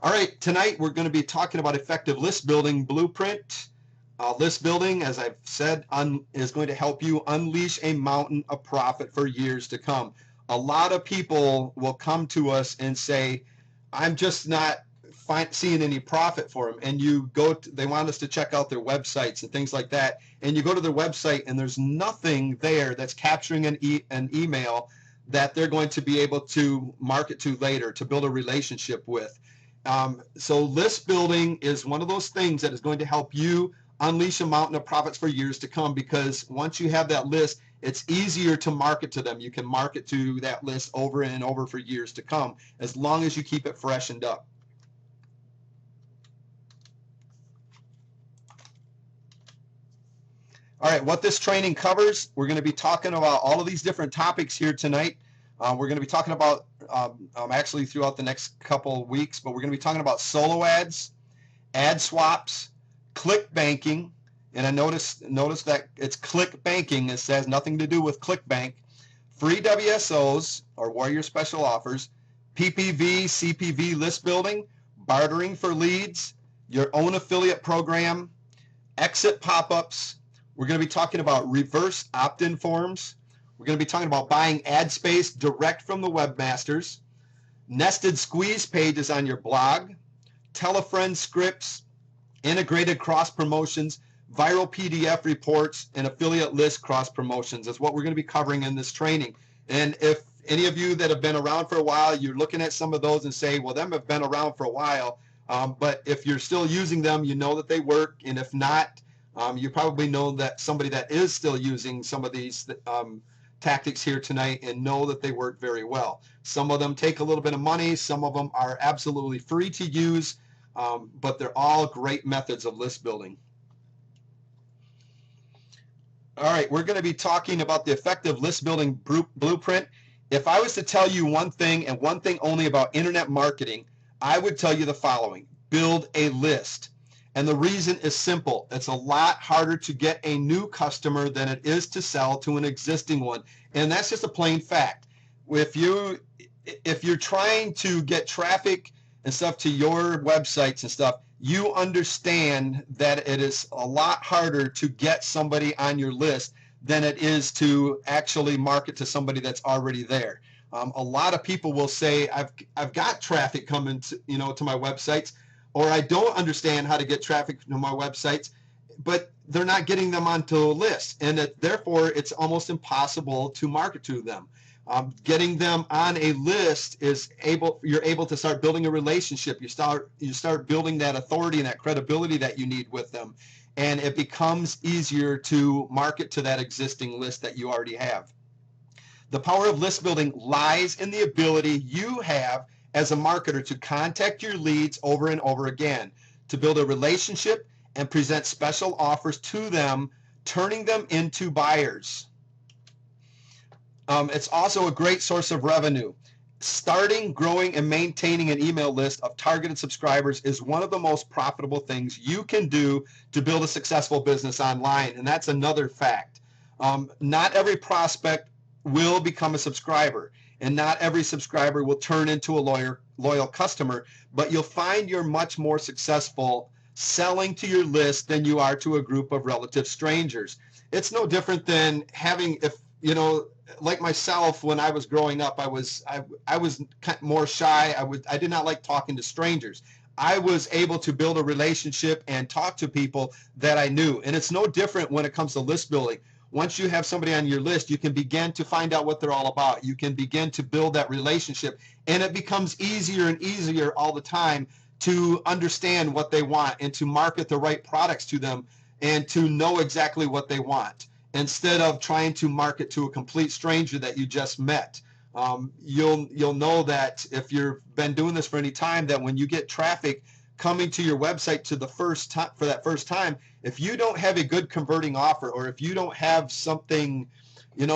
All right, tonight we're going to be talking about effective list building blueprint. List building, as I've said, is going to help you unleash a mountain of profit for years to come. A lot of people will come to us and say, I'm just not seeing any profit for them. And they want us to check out their websites and things like that. And you go to their website and there's nothing there that's capturing an email that they're going to be able to market to later, to build a relationship with. So list building is one of those things that is going to help you unleash a mountain of profits for years to come, because once you have that list, it's easier to market to them. You can market to that list over and over for years to come, as long as you keep it freshened up. All right, what this training covers, we're going to be talking about all of these different topics here tonight. We're going to be talking about, actually throughout the next couple of weeks, but we're going to be talking about solo ads, ad swaps, click banking, and I notice that it's click banking. It says nothing to do with ClickBank. Free WSOs, or Warrior Special Offers, PPV, CPV list building, bartering for leads, your own affiliate program, exit pop-ups. We're going to be talking about reverse opt-in forms. We're going to be talking about buying ad space direct from the webmasters, nested squeeze pages on your blog, tell-a-friend scripts, integrated cross promotions, viral PDF reports, and affiliate list cross promotions is what we're going to be covering in this training. And if any of you that have been around for a while, you're looking at some of those and say, well, them have been around for a while, but if you're still using them, you know that they work. And if not, you probably know that somebody that is still using some of these tactics here tonight and know that they work very well. Some of them take a little bit of money. Some of them are absolutely free to use. But they're all great methods of list building. All right, we're going to be talking about the effective list building blueprint. If I was to tell you one thing and one thing only about internet marketing, I would tell you the following: build a list. And the reason is simple. It's a lot harder to get a new customer than it is to sell to an existing one. And that's just a plain fact. If you're trying to get traffic and stuff to your websites and stuff, you understand that it is a lot harder to get somebody on your list than it is to actually market to somebody that's already there. A lot of people will say, I've got traffic coming to, to my websites, or I don't understand how to get traffic to my websites, but they're not getting them onto a list, and therefore it's almost impossible to market to them. Getting them on a list you're able to start building a relationship. You start building that authority and that credibility that you need with them, and it becomes easier to market to that existing list that you already have. The power of list building lies in the ability you have as a marketer to contact your leads over and over again, to build a relationship and present special offers to them, turning them into buyers. It's also a great source of revenue. Starting, growing, and maintaining an email list of targeted subscribers is one of the most profitable things you can do to build a successful business online, and that's another fact. Not every prospect will become a subscriber, and not every subscriber will turn into a loyal customer, but you'll find you're much more successful selling to your list than you are to a group of relative strangers. It's no different than having, like myself, when I was growing up, I was more shy. I did not like talking to strangers. I was able to build a relationship and talk to people that I knew. And it's no different when it comes to list building. Once you have somebody on your list, you can begin to find out what they're all about. You can begin to build that relationship, and it becomes easier and easier all the time to understand what they want and to market the right products to them and to know exactly what they want, instead of trying to market to a complete stranger that you just met. You'll know that if you've been doing this for any time, that when you get traffic coming to your website for that first time, if you don't have a good converting offer, or if you don't have something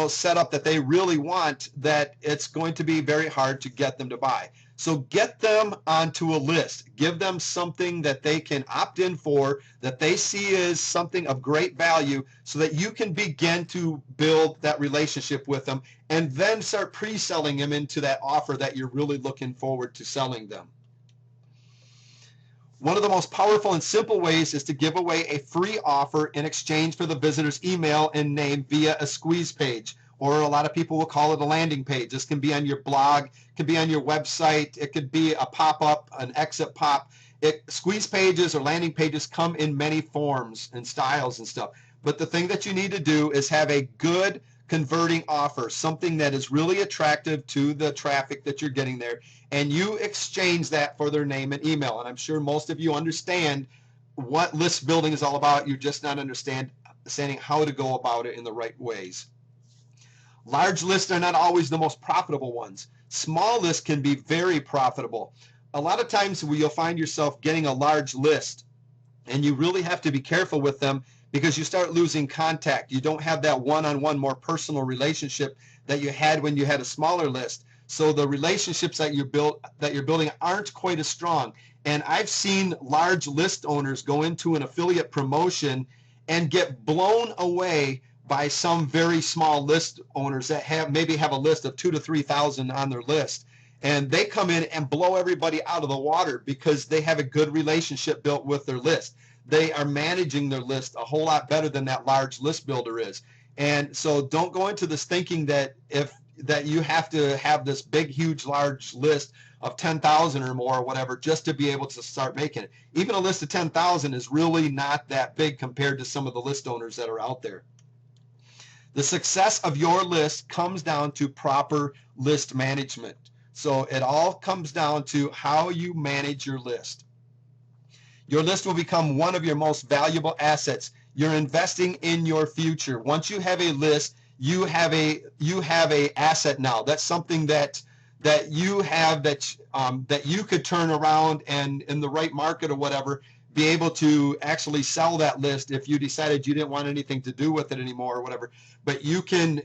set up that they really want, that it's going to be very hard to get them to buy. So get them onto a list. Give them something that they can opt in for, that they see as something of great value, so that you can begin to build that relationship with them and then start pre-selling them into that offer that you're really looking forward to selling them. One of the most powerful and simple ways is to give away a free offer in exchange for the visitor's email and name via a squeeze page, or a lot of people will call it a landing page. This can be on your blog, it could be on your website, it could be a pop-up, an exit pop. Squeeze pages or landing pages come in many forms and styles and stuff. But the thing that you need to do is have a good converting offer, something that is really attractive to the traffic that you're getting there, and you exchange that for their name and email. And I'm sure most of you understand what list building is all about. You're just not understanding how to go about it in the right ways. Large lists are not always the most profitable ones. Small lists can be very profitable. A lot of times you'll find yourself getting a large list, and you really have to be careful with them because you start losing contact. You don't have that one-on-one, more personal relationship that you had when you had a smaller list. So the relationships that you're building aren't quite as strong. And I've seen large list owners go into an affiliate promotion and get blown away by some very small list owners that maybe have a list of 2,000 to 3,000 on their list. And they come in and blow everybody out of the water because they have a good relationship built with their list. They are managing their list a whole lot better than that large list builder is. And so don't go into this thinking that you have to have this big, huge, large list of 10,000 or more or whatever just to be able to start making it. Even a list of 10,000 is really not that big compared to some of the list owners that are out there. The success of your list comes down to proper list management. So it all comes down to how you manage your list. Your list will become one of your most valuable assets. You're investing in your future. Once you have a list, you have a asset now. That's something that you have that you could turn around and in the right market or whatever be able to actually sell that list if you decided you didn't want anything to do with it anymore or whatever. But you can,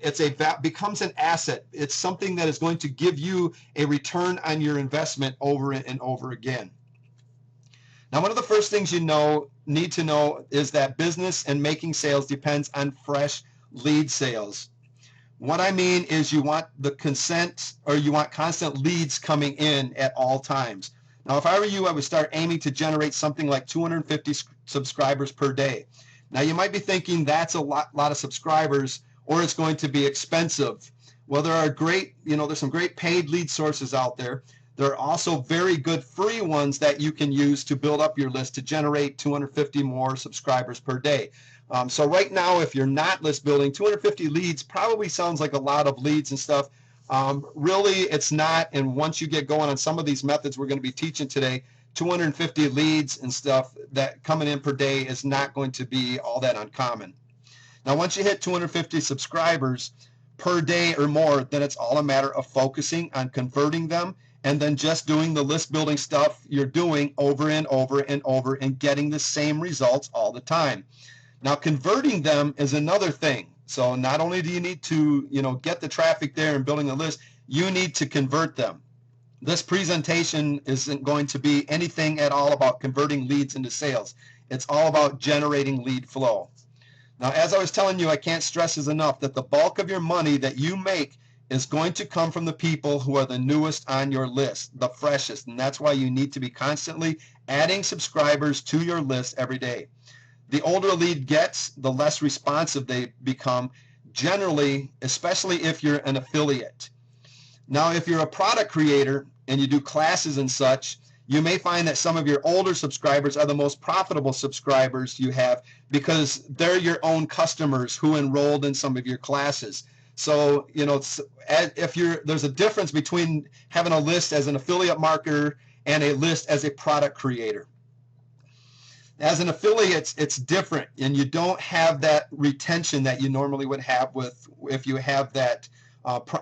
becomes an asset. It's something that is going to give you a return on your investment over and over again. Now, one of the first things you need to know is that business and making sales depends on fresh lead sales. What I mean is you want the consent, or you want constant leads coming in at all times. Now, if I were you, I would start aiming to generate something like 250 subscribers per day. Now, you might be thinking that's a lot of subscribers, or it's going to be expensive. Well, there are there's some great paid lead sources out there. There are also very good free ones that you can use to build up your list to generate 250 more subscribers per day. So right now, if you're not list building, 250 leads probably sounds like a lot of leads and stuff. Really, it's not. And once you get going on some of these methods we're going to be teaching today, 250 leads and stuff that coming in per day is not going to be all that uncommon. Now, once you hit 250 subscribers per day or more, then it's all a matter of focusing on converting them and then just doing the list building stuff you're doing over and over and over and getting the same results all the time. Now, converting them is another thing. So not only do you need to, get the traffic there and building a list, you need to convert them. This presentation isn't going to be anything at all about converting leads into sales. It's all about generating lead flow. Now, as I was telling you, I can't stress this enough that the bulk of your money that you make is going to come from the people who are the newest on your list, the freshest. And that's why you need to be constantly adding subscribers to your list every day. The older a lead gets, the less responsive they become, generally, especially if you're an affiliate. Now, if you're a product creator and you do classes and such, you may find that some of your older subscribers are the most profitable subscribers you have because they're your own customers who enrolled in some of your classes. So, there's a difference between having a list as an affiliate marketer and a list as a product creator. As an affiliate, it's different, and you don't have that retention that you normally would have if you have that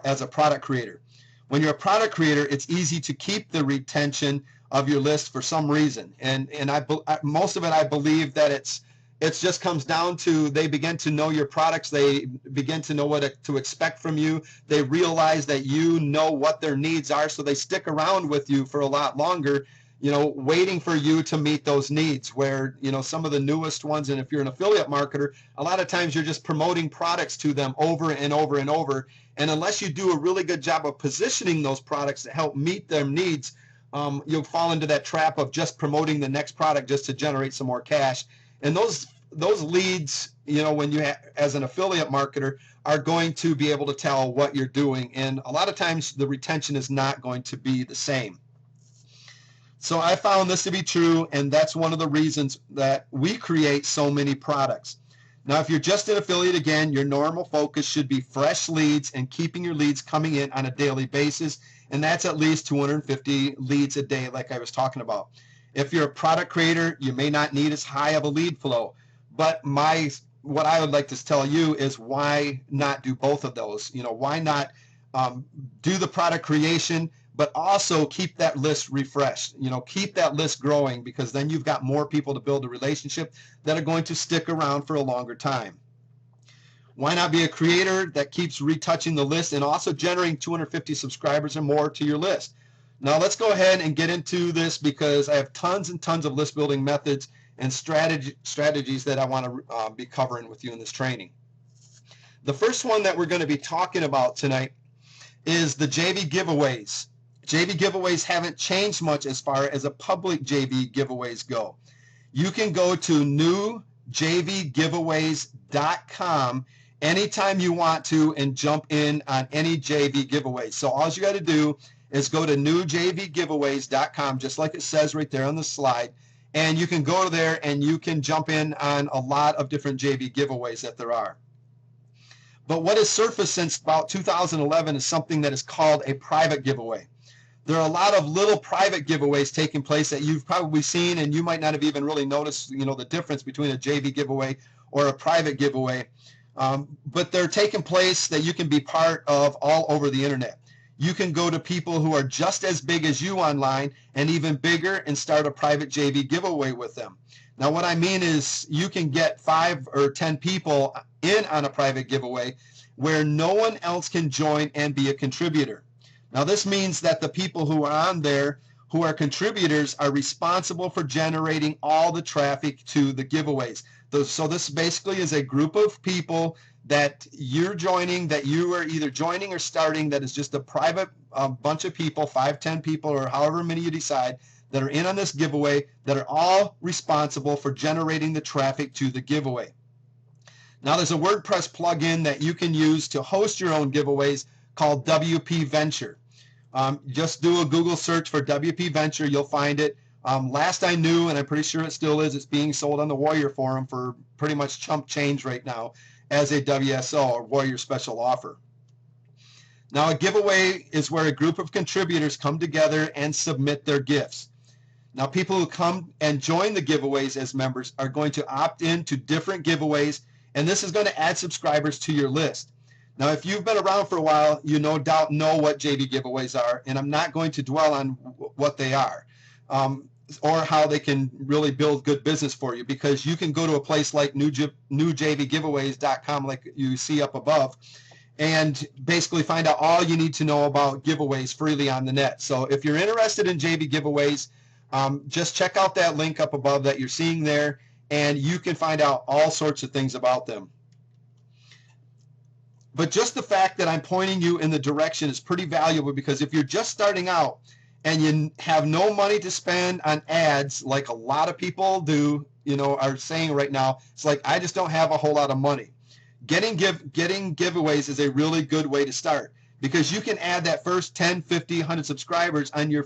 as a product creator. When you're a product creator, it's easy to keep the retention of your list for some reason, and most of it, I believe that it just comes down to they begin to know your products, they begin to know what to expect from you, they realize that you know what their needs are, so they stick around with you for a lot longer, waiting for you to meet those needs, where, some of the newest ones, and if you're an affiliate marketer, a lot of times you're just promoting products to them over and over and over. And unless you do a really good job of positioning those products to help meet their needs, you'll fall into that trap of just promoting the next product just to generate some more cash. And those leads, when you as an affiliate marketer, are going to be able to tell what you're doing. And a lot of times the retention is not going to be the same. So I found this to be true, and that's one of the reasons that we create so many products. Now, if you're just an affiliate, again, your normal focus should be fresh leads and keeping your leads coming in on a daily basis, and that's at least 250 leads a day, like I was talking about. If you're a product creator, you may not need as high of a lead flow, but what I would like to tell you is why not do both of those? Why not do the product creation, but also keep that list refreshed, keep that list growing, because then you've got more people to build a relationship that are going to stick around for a longer time. Why not be a creator that keeps retouching the list and also generating 250 subscribers or more to your list? Now let's go ahead and get into this, because I have tons and tons of list building methods and strategies that I want to be covering with you in this training. The first one that we're going to be talking about tonight is the JV giveaways. JV giveaways haven't changed much as far as a public JV giveaways go. You can go to newjvgiveaways.com anytime you want to and jump in on any JV giveaway. So all you got to do is go to newjvgiveaways.com, just like it says right there on the slide, and you can go there and you can jump in on a lot of different JV giveaways that there are. But what has surfaced since about 2011 is something that is called a private giveaway. There are a lot of little private giveaways taking place that you've probably seen, and you might not have even really noticed, the difference between a JV giveaway or a private giveaway. But they're taking place that you can be part of all over the internet. You can go to people who are just as big as you online and even bigger and start a private JV giveaway with them. Now, what I mean is you can get 5 or 10 people in on a private giveaway where no one else can join and be a contributor. Now, this means that the people who are on there who are contributors are responsible for generating all the traffic to the giveaways. So this basically is a group of people that you're joining, that you are either joining or starting, that is just a private bunch of people, 5, 10 people, or however many you decide, that are in on this giveaway, that are all responsible for generating the traffic to the giveaway. Now, there's a WordPress plugin that you can use to host your own giveaways called WP Venture. Just do a Google search for WP Venture, you'll find it. Last I knew, and I'm pretty sure it still is, it's being sold on the Warrior Forum for pretty much chump change right now as a WSO, or Warrior Special Offer. Now, a giveaway is where a group of contributors come together and submit their gifts. Now, people who come and join the giveaways as members are going to opt in to different giveaways, and this is going to add subscribers to your list. Now, if you've been around for a while, you no doubt know what JV giveaways are, and I'm not going to dwell on what they are or how they can really build good business for you, because you can go to a place like newjvgiveaways.com, like you see up above, and basically find out all you need to know about giveaways freely on the net. So if you're interested in JV giveaways, just check out that link up above that you're seeing there, and you can find out all sorts of things about them. But just the fact that I'm pointing you in the direction is pretty valuable, because if you're just starting out and you have no money to spend on ads, like a lot of people do, are saying right now, it's like, I just don't have a whole lot of money. Getting giveaways is a really good way to start, because you can add that first 10, 50, 100 subscribers on your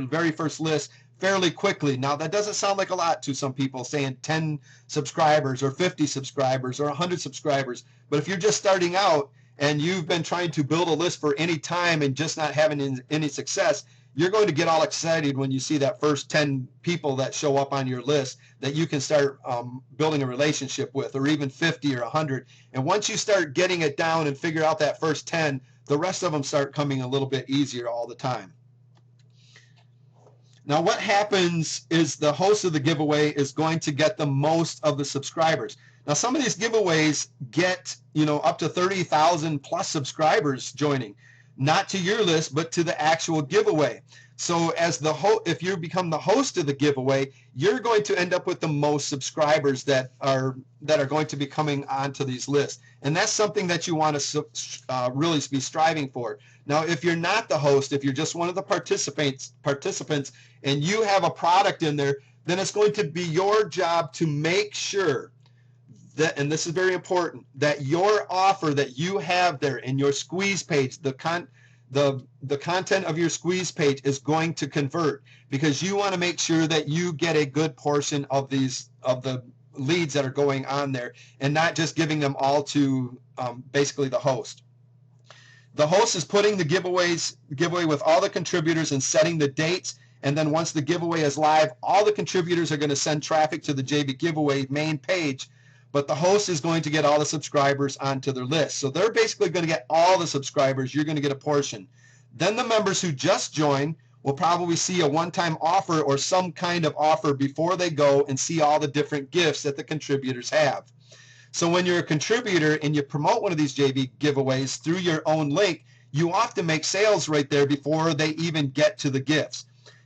very first list fairly quickly. Now, that doesn't sound like a lot to some people, saying 10 subscribers or 50 subscribers or 100 subscribers. But if you're just starting out and you've been trying to build a list for any time and just not having any success, you're going to get all excited when you see that first 10 people that show up on your list that you can start building a relationship with, or even 50 or 100. And once you start getting it down and figure out that first 10, the rest of them start coming a little bit easier all the time. Now, what happens is the host of the giveaway is going to get the most of the subscribers. Now, some of these giveaways get, up to 30,000 plus subscribers joining, not to your list, but to the actual giveaway. So as the if you become the host of the giveaway, you're going to end up with the most subscribers that are going to be coming onto these lists, and that's something that you want to really be striving for. Now, if you're not the host, if you're just one of the participants, and you have a product in there, then it's going to be your job to make sure that, and this is very important, that your offer that you have there in your squeeze page, the content of your squeeze page is going to convert, because you want to make sure that you get a good portion of the leads that are going on there, and not just giving them all to basically the host. The host is putting the giveaway with all the contributors and setting the dates, and then once the giveaway is live, all the contributors are going to send traffic to the JV giveaway main page, but the host is going to get all the subscribers onto their list. So they're basically going to get all the subscribers. You're going to get a portion. Then the members who just join will probably see a one-time offer or some kind of offer before they go and see all the different gifts that the contributors have. So when you're a contributor and you promote one of these JV giveaways through your own link, you often make sales right there before they even get to the gifts.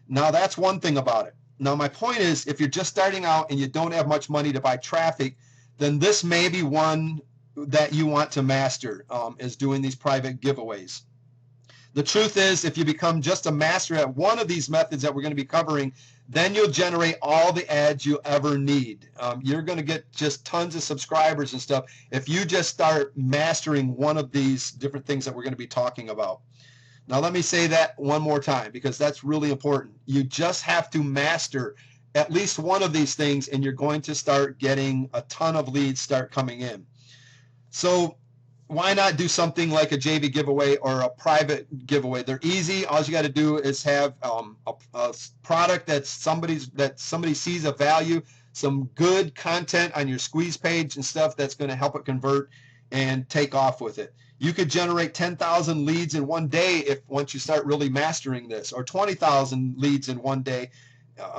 Now, that's one thing about it. Now, my point is, if you're just starting out and you don't have much money to buy traffic, then this may be one that you want to master, is doing these private giveaways. The truth is, if you become just a master at one of these methods that we're going to be covering, then you'll generate all the ads you ever need. You're going to get just tons of subscribers and stuff if you just start mastering one of these different things that we're going to be talking about. Now, let me say that one more time, because that's really important. You just have to master at least one of these things, and you're going to start getting a ton of leads start coming in. So why not do something like a JV giveaway or a private giveaway? They're easy. All you got to do is have a product that somebody sees a value, some good content on your squeeze page and stuff that's going to help it convert and take off with it. You could generate 10,000 leads in one day once you start really mastering this, or 20,000 leads in one day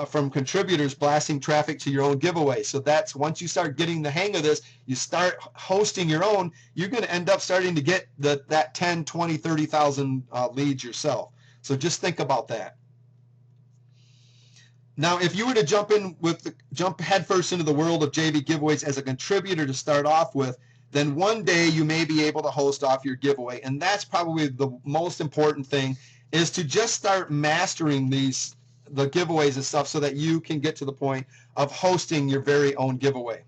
from contributors blasting traffic to your own giveaway. So that's, once you start getting the hang of this, you start hosting your own, you're going to end up starting to get that 10, 20, 30,000 leads yourself. So just think about that. Now, if you were to jump headfirst into the world of JV giveaways as a contributor to start off with, then one day you may be able to host off your giveaway. And that's probably the most important thing, is to just start mastering the giveaways and stuff so that you can get to the point of hosting your very own giveaway.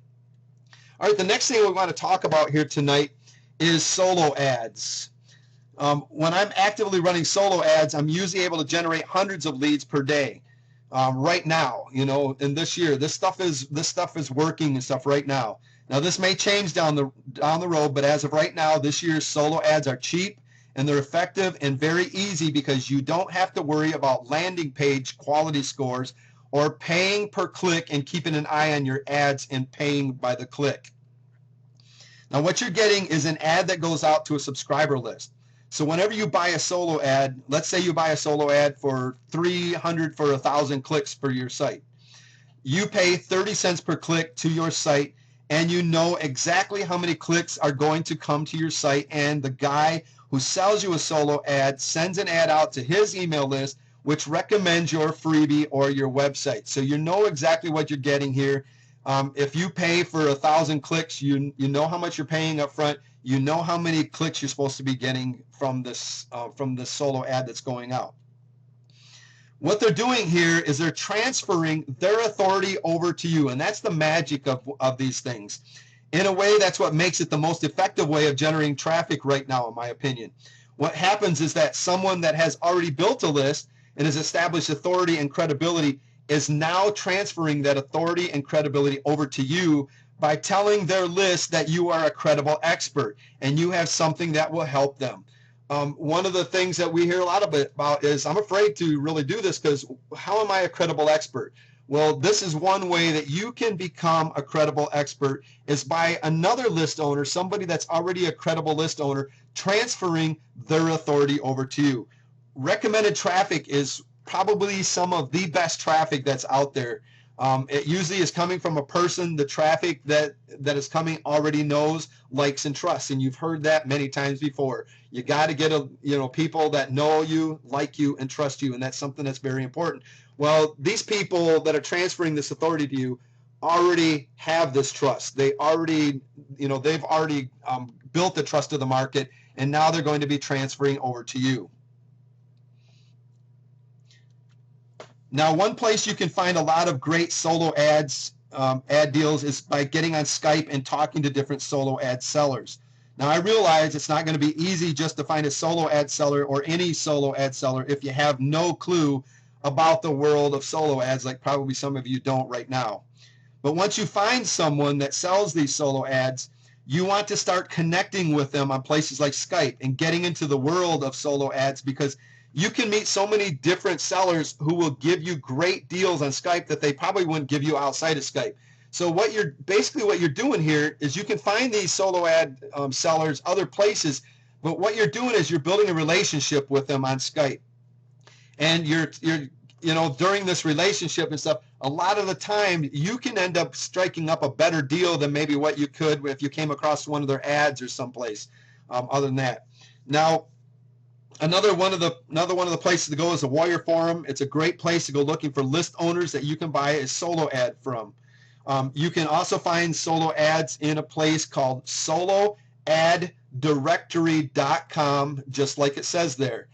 All right, the next thing we want to talk about here tonight is solo ads. When I'm actively running solo ads, I'm usually able to generate hundreds of leads per day. Right now, in this year, this stuff is working and stuff right now. Now, this may change down the road, but as of right now, this year's solo ads are cheap, and they're effective and very easy, because you don't have to worry about landing page quality scores or paying per click and keeping an eye on your ads and paying by the click. Now, what you're getting is an ad that goes out to a subscriber list. So whenever you buy a solo ad, let's say you buy a solo ad for 300 for 1,000 clicks for your site. You pay 30 cents per click to your site, and you know exactly how many clicks are going to come to your site, and the guy who sells you a solo ad sends an ad out to his email list, which recommends your freebie or your website. So you know exactly what you're getting here. If you pay for 1,000 clicks, you know how much you're paying up front. You know how many clicks you're supposed to be getting from this solo ad that's going out. What they're doing here is they're transferring their authority over to you, and that's the magic of these things. In a way, that's what makes it the most effective way of generating traffic right now, in my opinion. What happens is that someone that has already built a list and has established authority and credibility is now transferring that authority and credibility over to you by telling their list that you are a credible expert and you have something that will help them. One of the things that we hear a lot about is, I'm afraid to really do this because how am I a credible expert? Well, this is one way that you can become a credible expert, is by another list owner, somebody that's already a credible list owner, transferring their authority over to you. Recommended traffic is probably some of the best traffic that's out there. It usually is coming from a person, the traffic that is coming already knows, likes, and trusts. And you've heard that many times before. You got to get people that know you, like you, and trust you, and that's something that's very important. Well, these people that are transferring this authority to you already have this trust. They've already built the trust of the market, and now they're going to be transferring over to you. Now, one place you can find a lot of great solo ads, ad deals, is by getting on Skype and talking to different solo ad sellers. Now, I realize it's not going to be easy just to find a solo ad seller or any solo ad seller if you have no clue about the world of solo ads, like probably some of you don't right now. But once you find someone that sells these solo ads, you want to start connecting with them on places like Skype and getting into the world of solo ads, because you can meet so many different sellers who will give you great deals on Skype that they probably wouldn't give you outside of Skype. So what you're doing here is you can find these solo ad sellers other places, but what you're doing is you're building a relationship with them on Skype. And you're during this relationship and stuff, a lot of the time you can end up striking up a better deal than maybe what you could if you came across one of their ads or someplace other than that. Now, Another one of the places to go is the Warrior Forum. It's a great place to go looking for list owners that you can buy a solo ad from. You can also find solo ads in a place called soloaddirectory.com, just like it says there.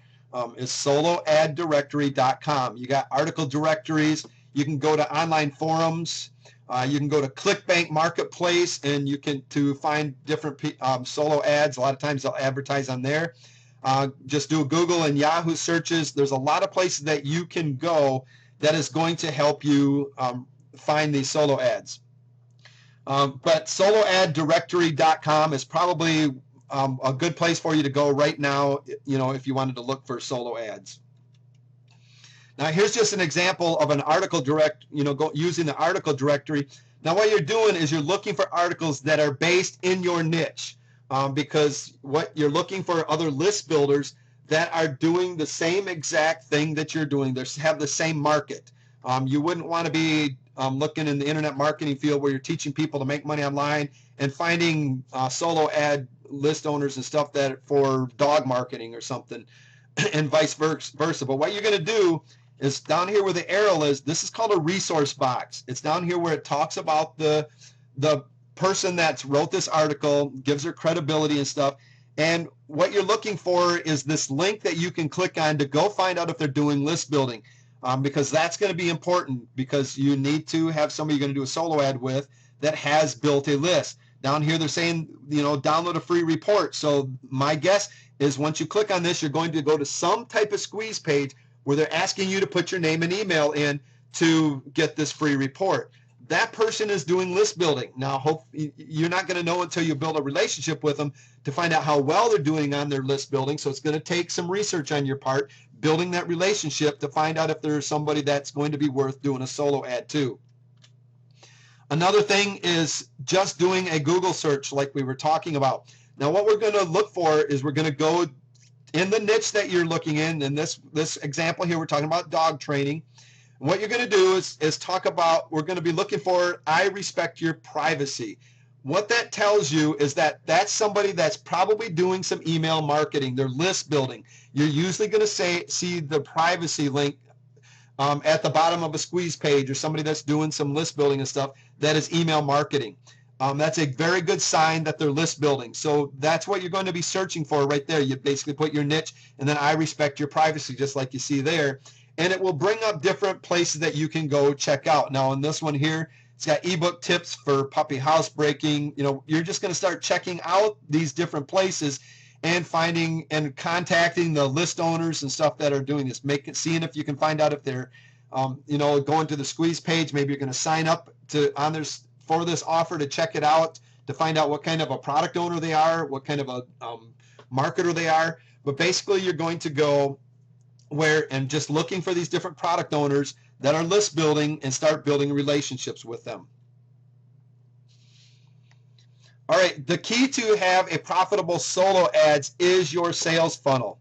It's soloaddirectory.com. You got article directories. You can go to online forums. You can go to ClickBank Marketplace, and you can find different solo ads. A lot of times they'll advertise on there. Just do Google and Yahoo searches. There's a lot of places that you can go that is going to help you find these solo ads. But soloaddirectory.com is probably a good place for you to go right now, if you wanted to look for solo ads. Now, here's just an example of an article using the article directory. Now, what you're doing is you're looking for articles that are based in your niche. Because what you're looking for other list builders that are doing the same exact thing that you're doing. They have the same market. You wouldn't want to be looking in the internet marketing field where you're teaching people to make money online and finding solo ad list owners and stuff that for dog marketing or something, and vice versa. But what you're going to do is down here where the arrow is, this is called a resource box. It's down here where it talks about the person that wrote this article, gives her credibility and stuff. And what you're looking for is this link that you can click on to go find out if they're doing list building, because that's going to be important, because you need to have somebody you're going to do a solo ad with that has built a list. Down here they're saying, download a free report. So my guess is once you click on this, you're going to go to some type of squeeze page where they're asking you to put your name and email in to get this free report. That person is doing list building. Now, you're not going to know until you build a relationship with them to find out how well they're doing on their list building. So it's going to take some research on your part, building that relationship to find out if there's somebody that's going to be worth doing a solo ad to. Another thing is just doing a Google search like we were talking about. Now, what we're going to look for is we're going to go in the niche that you're looking in. In this example here, we're talking about dog training. And what you're going to do is talk about, we're going to be looking for, I respect your privacy. What that tells you is that that's somebody that's probably doing some email marketing. They're list building. You're usually going to see the privacy link at the bottom of a squeeze page, or somebody that's doing some list building and stuff that is email marketing. That's a very good sign that they're list building. So that's what you're going to be searching for right there. You basically put your niche and then I respect your privacy, just like you see there. And it will bring up different places that you can go check out. Now, in this one here, it's got ebook tips for puppy housebreaking. You're just going to start checking out these different places and finding and contacting the list owners and stuff that are doing this. Seeing if you can find out if they're, going to the squeeze page. Maybe you're going to sign up for this offer to check it out, to find out what kind of a product owner they are, what kind of a marketer they are. But basically, you're going to go and just looking for these different product owners that are list building and start building relationships with them. All right, the key to have a profitable solo ads is your sales funnel.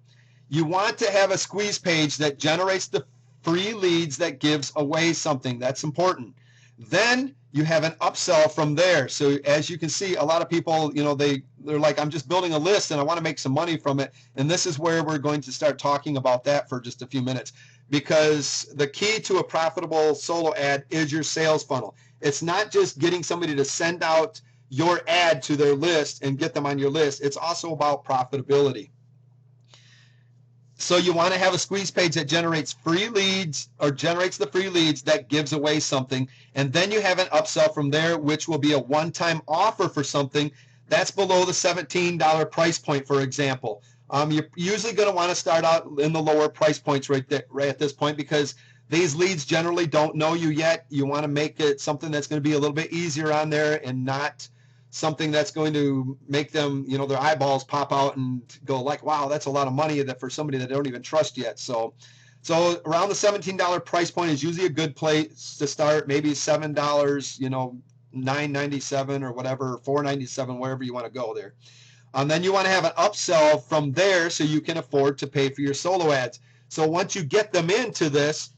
You want to have a squeeze page that generates the free leads that gives away something. That's important. Then you have an upsell from there. So as you can see, a lot of people, they're like, I'm just building a list and I want to make some money from it. And this is where we're going to start talking about that for just a few minutes, because the key to a profitable solo ad is your sales funnel. It's not just getting somebody to send out your ad to their list and get them on your list. It's also about profitability. So you want to have a squeeze page that generates free leads, or generates the free leads that gives away something. And then you have an upsell from there, which will be a one-time offer for something that's below the $17 price point, for example. You're usually going to want to start out in the lower price points right at this point, because these leads generally don't know you yet. You want to make it something that's going to be a little bit easier on there, and not something that's going to make them, their eyeballs pop out and go like, wow, that's a lot of money that for somebody that they don't even trust yet. So around the $17 price point is usually a good place to start. Maybe $7, $9.97 or whatever, $4.97, wherever you want to go there. Then you want to have an upsell from there so you can afford to pay for your solo ads. So once you get them into this,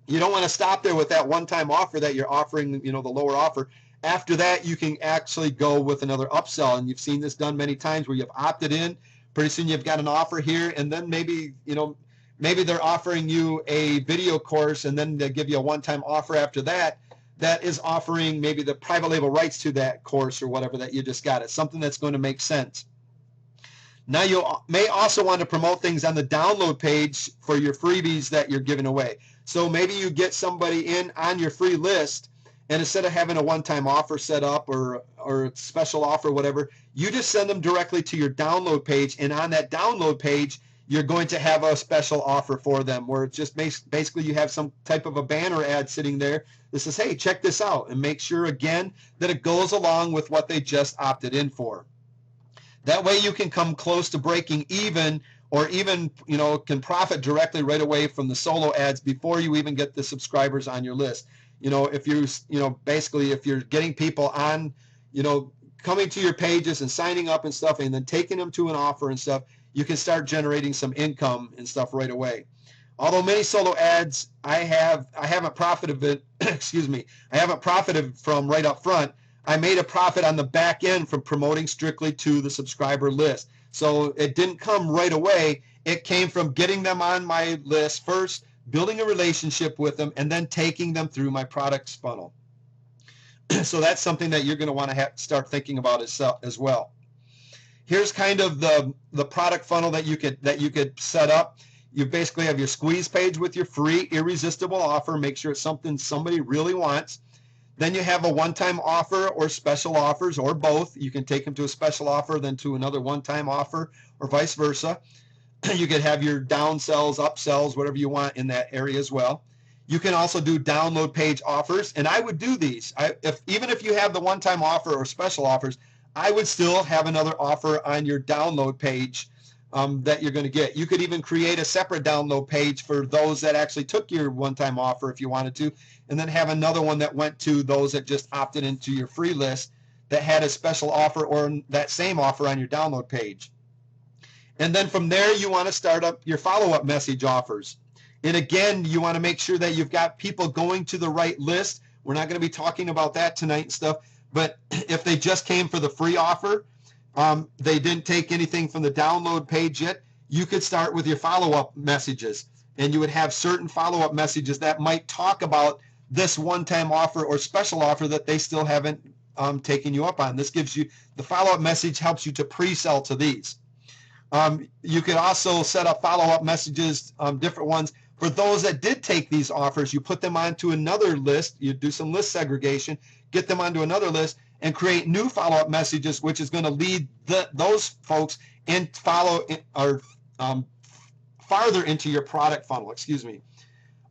you don't want to stop there with that one-time offer that you're offering, the lower offer. After that, you can actually go with another upsell, and you've seen this done many times where you've opted in. Pretty soon you've got an offer here, and then maybe they're offering you a video course, and then they give you a one-time offer after that that is offering maybe the private label rights to that course or whatever that you just got. It's something that's going to make sense. Now you may also want to promote things on the download page for your freebies that you're giving away. So maybe you get somebody in on your free list, and instead of having a one-time offer set up or a special offer, whatever, you just send them directly to your download page. And on that download page, you're going to have a special offer for them, where it's just basically you have some type of a banner ad sitting there that says, hey, check this out, and make sure, again, that it goes along with what they just opted in for. That way you can come close to breaking even, or even, can profit directly right away from the solo ads before you even get the subscribers on your list. If you're, basically if you're getting people on, coming to your pages and signing up and stuff, and then taking them to an offer and stuff, you can start generating some income and stuff right away. Although many solo ads I haven't profited I haven't profited from right up front. I made a profit on the back end from promoting strictly to the subscriber list. So it didn't come right away. It came from getting them on my list first, building a relationship with them, and then taking them through my products funnel. So that's something that you're going to want to start thinking about as well. Here's kind of the product funnel that you could set up. You basically have your squeeze page with your free irresistible offer. Make sure it's something somebody really wants. Then you have a one-time offer or special offers, or both. You can take them to a special offer, then to another one-time offer, or vice versa. You could have your downsells, upsells, whatever you want in that area as well. You can also do download page offers, and I would do these. Even if you have the one-time offer or special offers, I would still have another offer on your download page that you're going to get. You could even create a separate download page for those that actually took your one-time offer if you wanted to, and then have another one that went to those that just opted into your free list that had a special offer or that same offer on your download page. And then from there, you want to start up your follow-up message offers. And again, you want to make sure that you've got people going to the right list. We're not going to be talking about that tonight and stuff, but if they just came for the free offer, they didn't take anything from the download page yet, you could start with your follow-up messages. And you would have certain follow-up messages that might talk about this one-time offer or special offer that they still haven't taken you up on. This gives you, the follow-up message helps you to pre-sell to these. You could also set up follow-up messages, different ones. For those that did take these offers, you put them onto another list. You do some list segregation, get them onto another list, and create new follow-up messages, which is going to lead those folks in farther into your product funnel.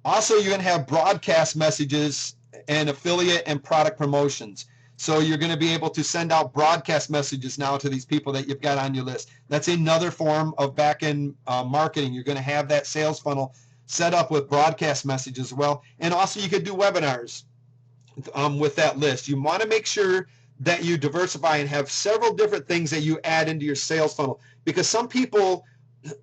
Also, you're going to have broadcast messages and affiliate and product promotions. So you're going to be able to send out broadcast messages now to these people that you've got on your list. That's another form of back-end marketing. You're going to have that sales funnel set up with broadcast messages as well. And also you could do webinars with that list. You want to make sure that you diversify and have several different things that you add into your sales funnel, because some people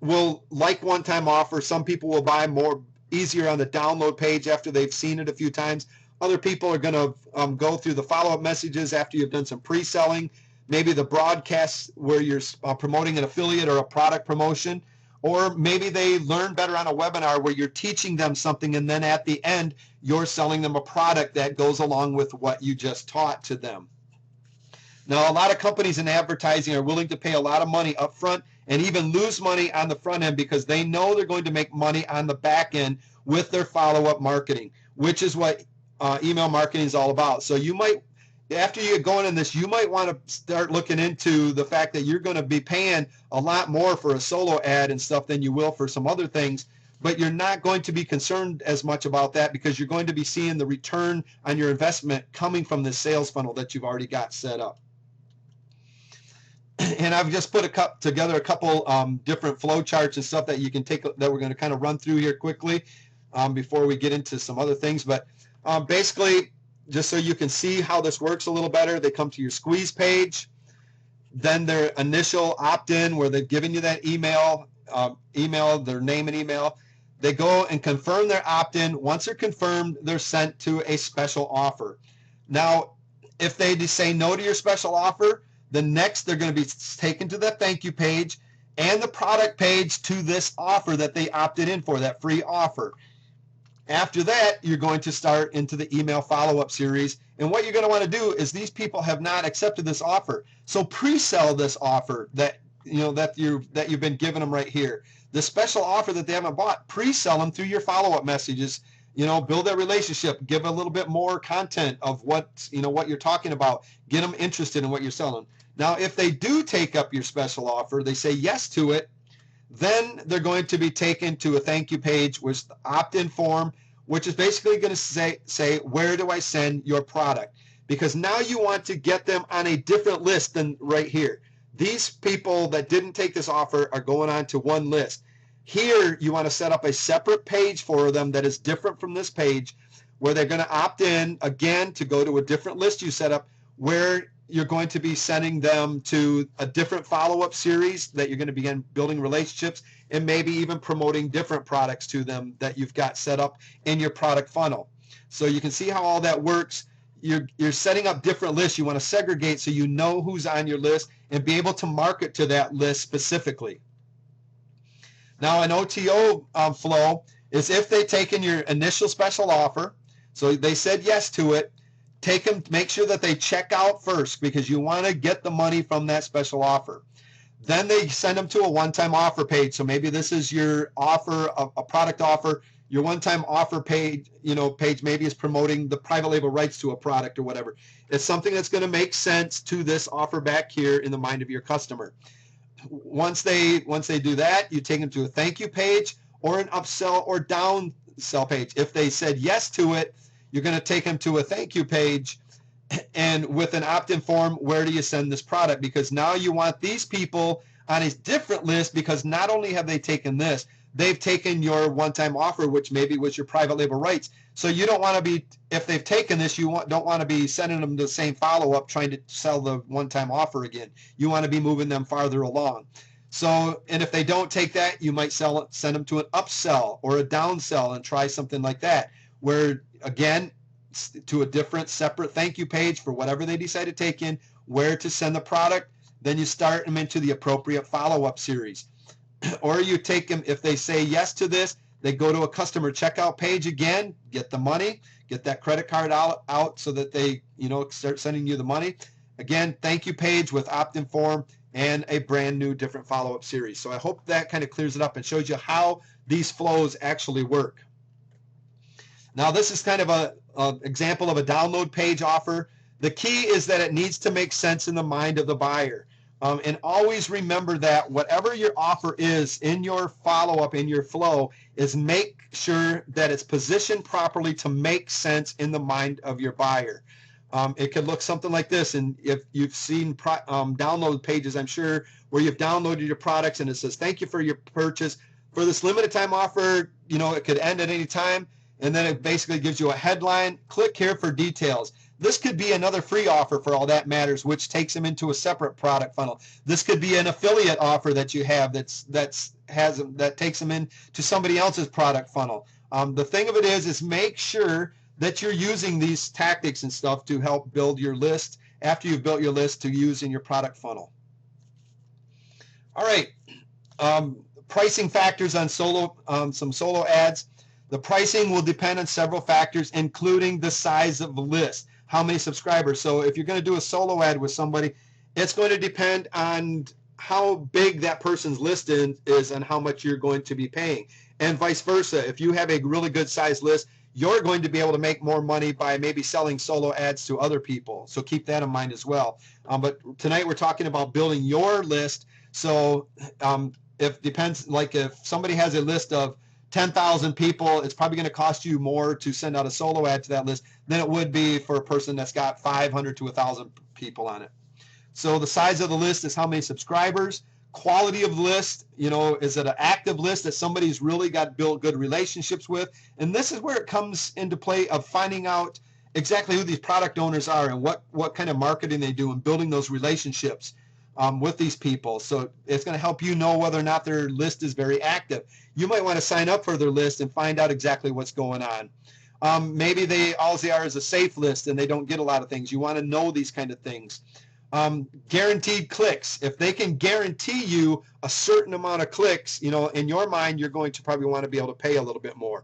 will like one-time offer. Some people will buy more easier on the download page after they've seen it a few times. Other people are going to go through the follow-up messages after you've done some pre-selling, maybe the broadcasts where you're promoting an affiliate or a product promotion, or maybe they learn better on a webinar where you're teaching them something, and then at the end you're selling them a product that goes along with what you just taught to them. Now, a lot of companies in advertising are willing to pay a lot of money up front and even lose money on the front end because they know they're going to make money on the back end with their follow-up marketing, which is what email marketing is all about. So you might, after you get going in this, you might want to start looking into the fact that you're going to be paying a lot more for a solo ad and stuff than you will for some other things, but you're not going to be concerned as much about that because you're going to be seeing the return on your investment coming from this sales funnel that you've already got set up. And I've just put together a couple different flow charts and stuff that you can take, that we're going to kind of run through here quickly before we get into some other things. But basically, just so you can see how this works a little better, they come to your squeeze page, then their initial opt-in where they've given you that email, their name and email. They go and confirm their opt-in. Once they're confirmed, they're sent to a special offer. Now, if they just say no to your special offer, the next they're going to be taken to the thank you page and the product page to this offer that they opted in for, that free offer. After that, you're going to start into the email follow-up series. And what you're going to want to do is, these people have not accepted this offer, so pre-sell this offer that you've been giving them right here. The special offer that they haven't bought, pre-sell them through your follow-up messages. Build that relationship, give a little bit more content of what you're talking about, get them interested in what you're selling. Now, if they do take up your special offer, they say yes to it, then they're going to be taken to a thank you page, which is the opt-in form, which is basically going to say, where do I send your product? Because now you want to get them on a different list than right here. These people that didn't take this offer are going on to one list. Here, you want to set up a separate page for them that is different from this page, where they're going to opt in, again, to go to a different list you set up, where you're going to be sending them to a different follow-up series that you're going to begin building relationships and maybe even promoting different products to them that you've got set up in your product funnel. So you can see how all that works. You're setting up different lists. You want to segregate so you know who's on your list and be able to market to that list specifically. Now, an OTO flow is if they've taken your initial special offer, so they said yes to it, take them, make sure that they check out first because you want to get the money from that special offer. Then they send them to a one-time offer page. So maybe this is your offer, a product offer. Your one-time offer page, page maybe is promoting the private label rights to a product or whatever. It's something that's going to make sense to this offer back here in the mind of your customer. Once they do that, you take them to a thank you page or an upsell or downsell page. If they said yes to it, you're going to take them to a thank you page, and with an opt-in form, where do you send this product? Because now you want these people on a different list, because not only have they taken this, they've taken your one-time offer, which maybe was your private label rights. So you don't want to be, if they've taken this, don't want to be sending them the same follow-up trying to sell the one-time offer again. You want to be moving them farther along. So, and if they don't take that, you might send them to an upsell or a downsell and try something like that, where, again, to a different separate thank you page for whatever they decide to take in, where to send the product. Then you start them into the appropriate follow-up series. Or you take them, if they say yes to this, they go to a customer checkout page again, get the money, get that credit card out so that they start sending you the money. Again, thank you page with opt-in form and a brand new different follow-up series. So I hope that kind of clears it up and shows you how these flows actually work. Now, this is kind of an example of a download page offer. The key is that it needs to make sense in the mind of the buyer. And always remember that whatever your offer is in your follow-up, in your flow, is make sure that it's positioned properly to make sense in the mind of your buyer. It could look something like this, and if you've seen download pages, I'm sure, where you've downloaded your products and it says, thank you for your purchase. For this limited time offer, it could end at any time, and then it basically gives you a headline. Click here for details. This could be another free offer for all that matters, which takes them into a separate product funnel. This could be an affiliate offer that you have that takes them into somebody else's product funnel. The thing of it is make sure that you're using these tactics and stuff to help build your list after you've built your list to use in your product funnel. All right, pricing factors on some solo ads. The pricing will depend on several factors, including the size of the list, how many subscribers. So if you're going to do a solo ad with somebody, it's going to depend on how big that person's list is and how much you're going to be paying. And vice versa. If you have a really good size list, you're going to be able to make more money by maybe selling solo ads to other people. So keep that in mind as well. But tonight we're talking about building your list. So if depends, like if somebody has a list of 10,000 people, it's probably going to cost you more to send out a solo ad to that list than it would be for a person that's got 500 to 1,000 people on it. So the size of the list is how many subscribers. Quality of the list, you know, is it an active list that somebody's really got built good relationships with? And this is where it comes into play of finding out exactly who these product owners are and what kind of marketing they do and building those relationships with these people. So it's going to help you know whether or not their list is very active. You might want to sign up for their list and find out exactly what's going on. Maybe all they are is a safe list and they don't get a lot of things. You want to know these kind of things. Guaranteed clicks. If they can guarantee you a certain amount of clicks, you know, in your mind, you're going to probably want to be able to pay a little bit more.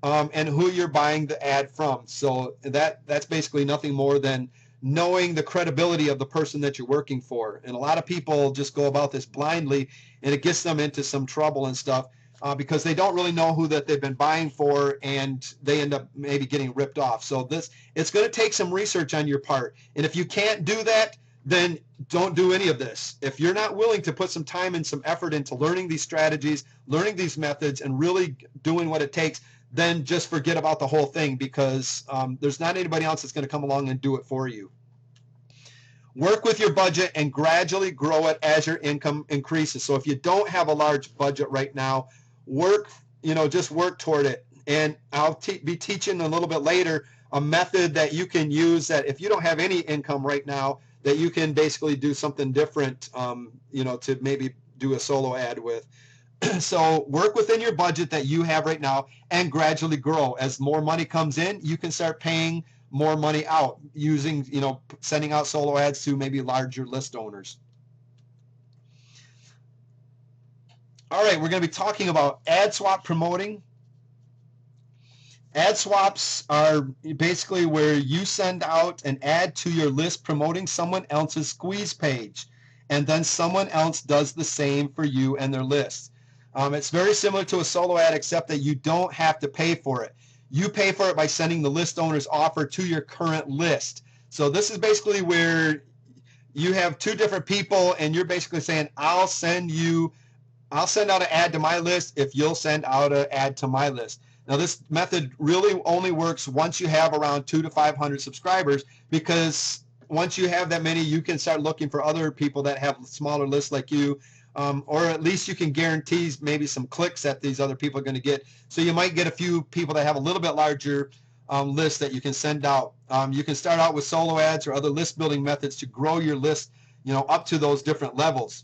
And who you're buying the ad from. So that's basically nothing more than knowing the credibility of the person that you're working for. And a lot of people just go about this blindly, and it gets them into some trouble and stuff because they don't really know who that they've been buying for, and they end up maybe getting ripped off. So it's going to take some research on your part. And if you can't do that, then don't do any of this. If you're not willing to put some time and some effort into learning these strategies, learning these methods, and really doing what it takes, then just forget about the whole thing, because there's not anybody else that's going to come along and do it for you. Work with your budget and gradually grow it as your income increases. So if you don't have a large budget right now, just work toward it. And I'll be teaching a little bit later a method that you can use that if you don't have any income right now, that you can basically do something different, to maybe do a solo ad with. So work within your budget that you have right now and gradually grow. As more money comes in, you can start paying more money out using, sending out solo ads to maybe larger list owners. All right, we're going to be talking about ad swap promoting. Ad swaps are basically where you send out an ad to your list promoting someone else's squeeze page, and then someone else does the same for you and their list. It's very similar to a solo ad, except that you don't have to pay for it. You pay for it by sending the list owner's offer to your current list. So this is basically where you have two different people, and you're basically saying, I'll send out an ad to my list if you'll send out an ad to my list. Now, this method really only works once you have around 200 to 500 subscribers, because once you have that many, you can start looking for other people that have smaller lists like you, or at least you can guarantee maybe some clicks that these other people are going to get. So you might get a few people that have a little bit larger list that you can send out. You can start out with solo ads or other list building methods to grow your list, up to those different levels.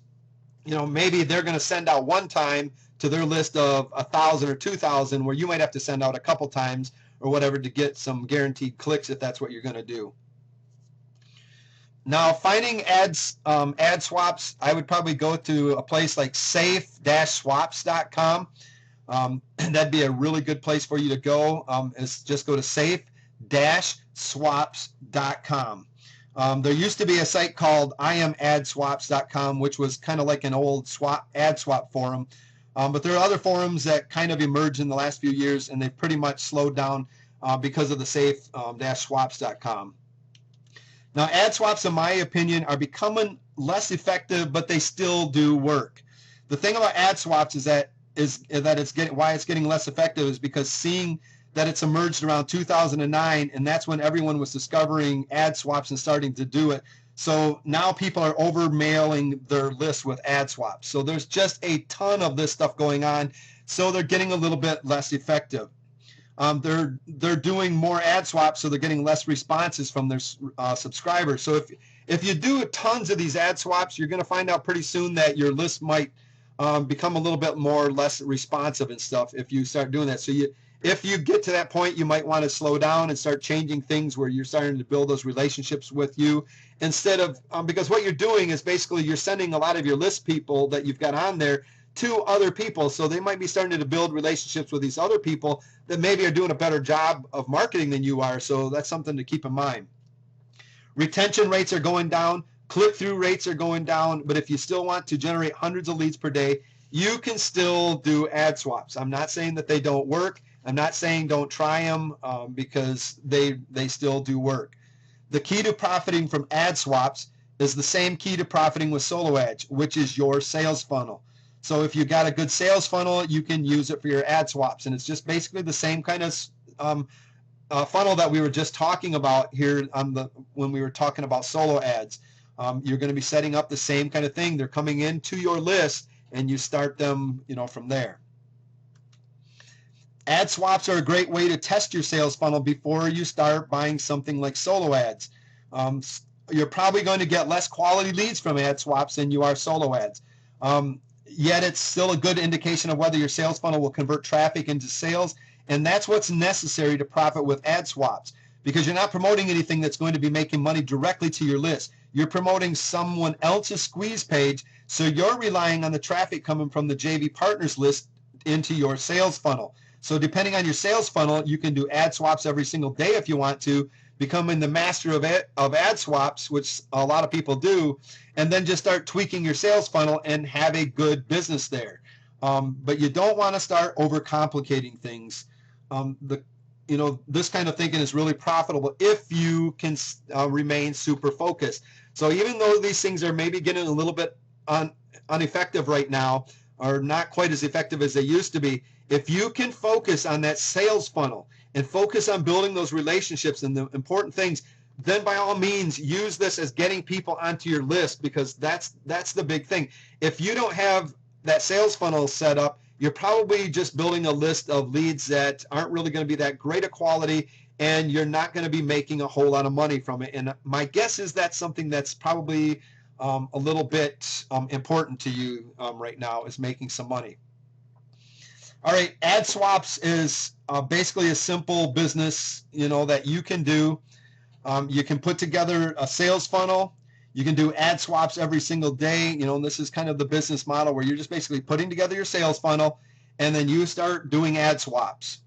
Maybe they're going to send out one time to their list of 1,000 or 2,000, where you might have to send out a couple times or whatever to get some guaranteed clicks if that's what you're going to do. Now, finding ad swaps, I would probably go to a place like safe-swaps.com. That'd be a really good place for you to go. Just go to safe-swaps.com. There used to be a site called IamAdSwaps.com, which was kind of like an old ad swap forum. But there are other forums that kind of emerged in the last few years, and they've pretty much slowed down because of the safe-swaps.com. Now, ad swaps, in my opinion, are becoming less effective, but they still do work. The thing about ad swaps is that why it's getting less effective is because seeing that it's emerged around 2009, and that's when everyone was discovering ad swaps and starting to do it. So now people are over-mailing their lists with ad swaps. So there's just a ton of this stuff going on, so they're getting a little bit less effective. They're doing more ad swaps, so they're getting less responses from their subscribers. So if you do tons of these ad swaps, you're going to find out pretty soon that your list might become a little bit less responsive and stuff if you start doing that. So If you get to that point, you might want to slow down and start changing things where you're starting to build those relationships with you instead of, because what you're doing is basically you're sending a lot of your list people that you've got on there to other people. So they might be starting to build relationships with these other people that maybe are doing a better job of marketing than you are. So that's something to keep in mind. Retention rates are going down. Click-through rates are going down. But if you still want to generate hundreds of leads per day, you can still do ad swaps. I'm not saying that they don't work. I'm not saying don't try them because they still do work. The key to profiting from ad swaps is the same key to profiting with solo ads, which is your sales funnel. So if you got a good sales funnel, you can use it for your ad swaps. And it's just basically the same kind of funnel that we were just talking about here when we were talking about solo ads. You're going to be setting up the same kind of thing. They're coming into your list and you start them, from there. Ad swaps are a great way to test your sales funnel before you start buying something like solo ads. You're probably going to get less quality leads from ad swaps than you are solo ads. Yet it's still a good indication of whether your sales funnel will convert traffic into sales, and that's what's necessary to profit with ad swaps, because you're not promoting anything that's going to be making money directly to your list. You're promoting someone else's squeeze page, so you're relying on the traffic coming from the JV Partners list into your sales funnel. So depending on your sales funnel, you can do ad swaps every single day if you want to, becoming the master of ad swaps, which a lot of people do, and then just start tweaking your sales funnel and have a good business there. But you don't want to start overcomplicating things. This kind of thinking is really profitable if you can remain super focused. So even though these things are maybe getting a little bit ineffective right now, or not quite as effective as they used to be, if you can focus on that sales funnel and focus on building those relationships and the important things, then by all means use this as getting people onto your list, because that's the big thing. If you don't have that sales funnel set up, you're probably just building a list of leads that aren't really going to be that great a quality, and you're not going to be making a whole lot of money from it. And my guess is that's something that's probably a little bit important to you right now, is making some money. All right, ad swaps is basically a simple business, that you can do. You can put together a sales funnel. You can do ad swaps every single day. And this is kind of the business model where you're just basically putting together your sales funnel, and then you start doing ad swaps.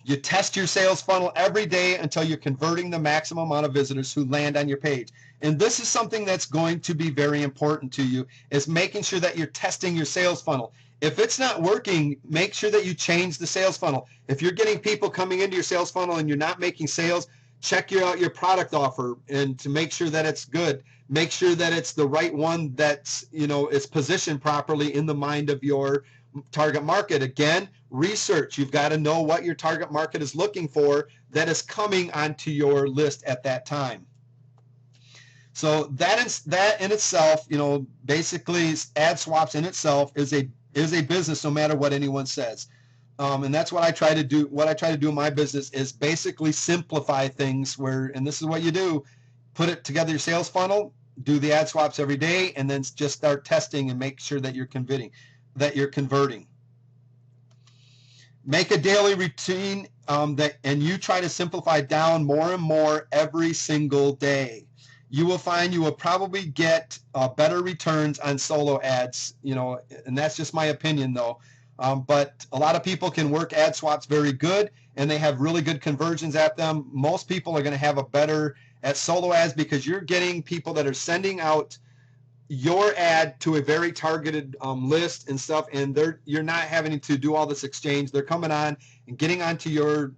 You test your sales funnel every day until you're converting the maximum amount of visitors who land on your page. And this is something that's going to be very important to you, is making sure that you're testing your sales funnel. If it's not working, make sure that you change the sales funnel. If you're getting people coming into your sales funnel and you're not making sales, check out your product offer and to make sure that it's good. Make sure that it's the right one that's, is positioned properly in the mind of your target market. Again, research. You've got to know what your target market is looking for that is coming onto your list at that time. So that in itself, basically ad swaps in itself is a business, no matter what anyone says. And that's what I try to do. What I try to do in my business is basically simplify things and this is what you do: put it together, your sales funnel, do the ad swaps every day, and then just start testing and make sure that you're converting. Make a daily routine and you try to simplify down more and more every single day. You will find you will probably get better returns on solo ads, and that's just my opinion though. But a lot of people can work ad swaps very good, and they have really good conversions at them. Most people are going to have a better at solo ads, because you're getting people that are sending out your ad to a very targeted list and stuff, and you're not having to do all this exchange. They're coming on and getting onto your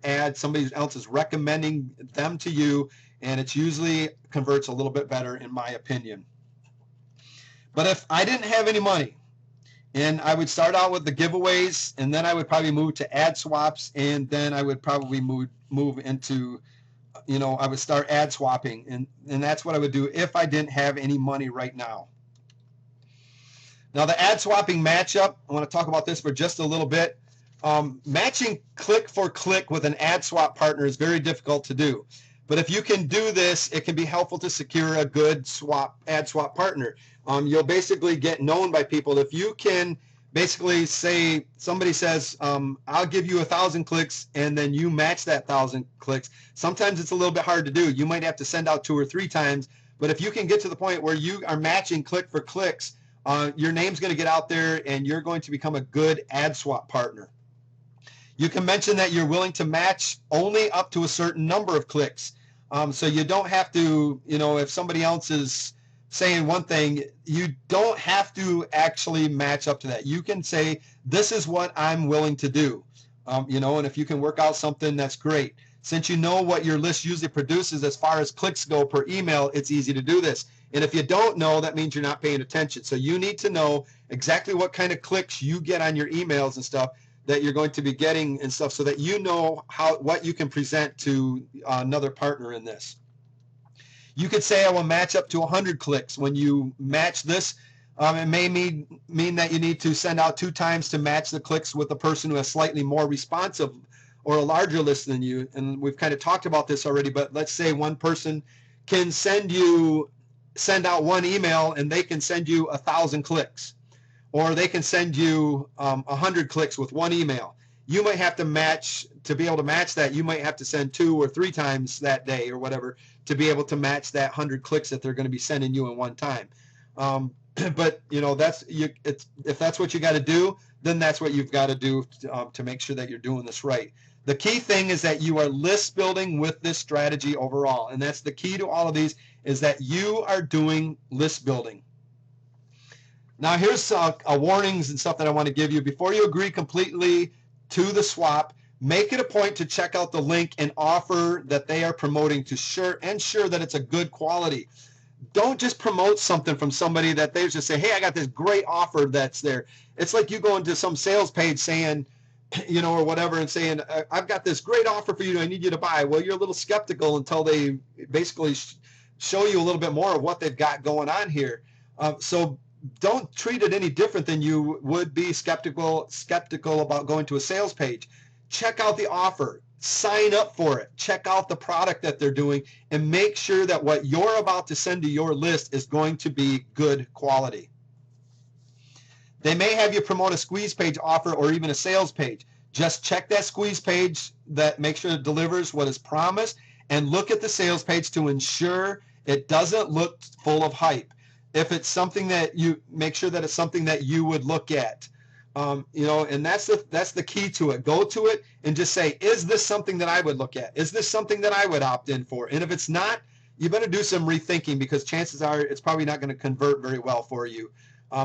ad. Somebody else is recommending them to you, and it usually converts a little bit better, in my opinion. But if I didn't have any money, and I would start out with the giveaways, and then I would probably move to ad swaps, and then I would probably move into, I would start ad swapping, and that's what I would do if I didn't have any money right now. Now the ad swapping matchup, I want to talk about this for just a little bit. Matching click for click with an ad swap partner is very difficult to do. But if you can do this, it can be helpful to secure a good ad swap partner. You'll basically get known by people. If you can basically say somebody says, I'll give you 1,000 clicks, and then you match that 1,000 clicks. Sometimes it's a little bit hard to do. You might have to send out 2 or 3 times, but if you can get to the point where you are matching click for clicks, your name's going to get out there and you're going to become a good ad swap partner. You can mention that you're willing to match only up to a certain number of clicks. So you don't have to, if somebody else is saying one thing, you don't have to actually match up to that. You can say, this is what I'm willing to do. And if you can work out something, that's great. Since you know what your list usually produces as far as clicks go per email, it's easy to do this. And if you don't know, that means you're not paying attention. So you need to know exactly what kind of clicks you get on your emails and stuff that you're going to be getting and stuff, so that you know what you can present to another partner in this. You could say I will match up to 100 clicks. When you match this, it may mean that you need to send out 2 times to match the clicks with a person who has slightly more responsive or a larger list than you. And we've kind of talked about this already, but let's say one person can send out 1 email and they can send you 1,000 clicks, or they can send you 100 clicks with 1 email. You might have to match, to be able to match that, you might have to send 2 or 3 times that day or whatever to be able to match that 100 clicks that they're going to be sending you in one time. But if that's what you got to do, then that's what you've got to do to make sure that you're doing this right. The key thing is that you are list building with this strategy overall, and that's the key to all of these, is that you are doing list building. Now here's warnings and stuff that I want to give you. Before you agree completely to the swap, make it a point to check out the link and offer that they are promoting to ensure that it's a good quality. Don't just promote something from somebody that they just say, hey, I got this great offer that's there. It's like you go into some sales page saying, or whatever, and saying, I've got this great offer for you, I need you to buy. Well, you're a little skeptical until they basically show you a little bit more of what they've got going on here. So don't treat it any different than you would be skeptical about going to a sales page. Check out the offer, sign up for it, check out the product that they're doing, and make sure that what you're about to send to your list is going to be good quality. They may have you promote a squeeze page offer or even a sales page. Just check that squeeze page, make sure it delivers what is promised, and look at the sales page to ensure it doesn't look full of hype. If it's something that you make sure that it's something that you would look at, and that's the key to it. Go to it and just say, is this something that I would look at? Is this something that I would opt in for? And if it's not, you better do some rethinking, because chances are it's probably not going to convert very well for you.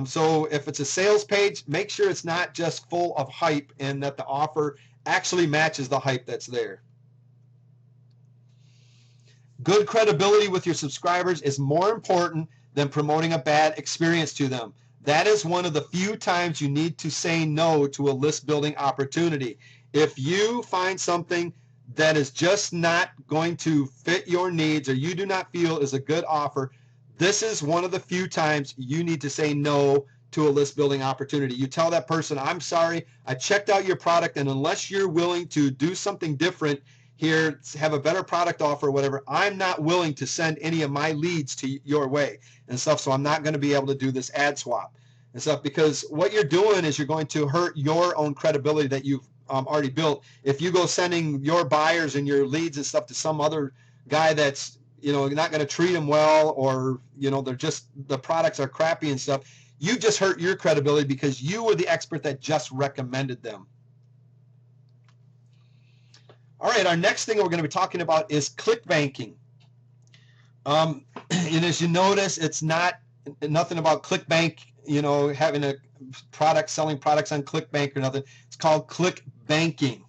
So if it's a sales page, make sure it's not just full of hype and that the offer actually matches the hype that's there. Good credibility with your subscribers is more important than promoting a bad experience to them. That is one of the few times you need to say no to a list building opportunity. If you find something that is just not going to fit your needs, or you do not feel is a good offer, this is one of the few times you need to say no to a list building opportunity. You tell that person, I'm sorry, I checked out your product, and unless you're willing to do something different here, have a better product offer or whatever, I'm not willing to send any of my leads to your way and stuff, so I'm not going to be able to do this ad swap and stuff, because what you're doing is you're going to hurt your own credibility that you've already built. If you go sending your buyers and your leads and stuff to some other guy that's you're not going to treat them well, or they're just, the products are crappy and stuff, you just hurt your credibility because you were the expert that just recommended them. All right, our next thing we're going to be talking about is clickbanking. And as you notice, it's nothing about ClickBank, having a product, selling products on ClickBank or nothing. It's called clickbanking.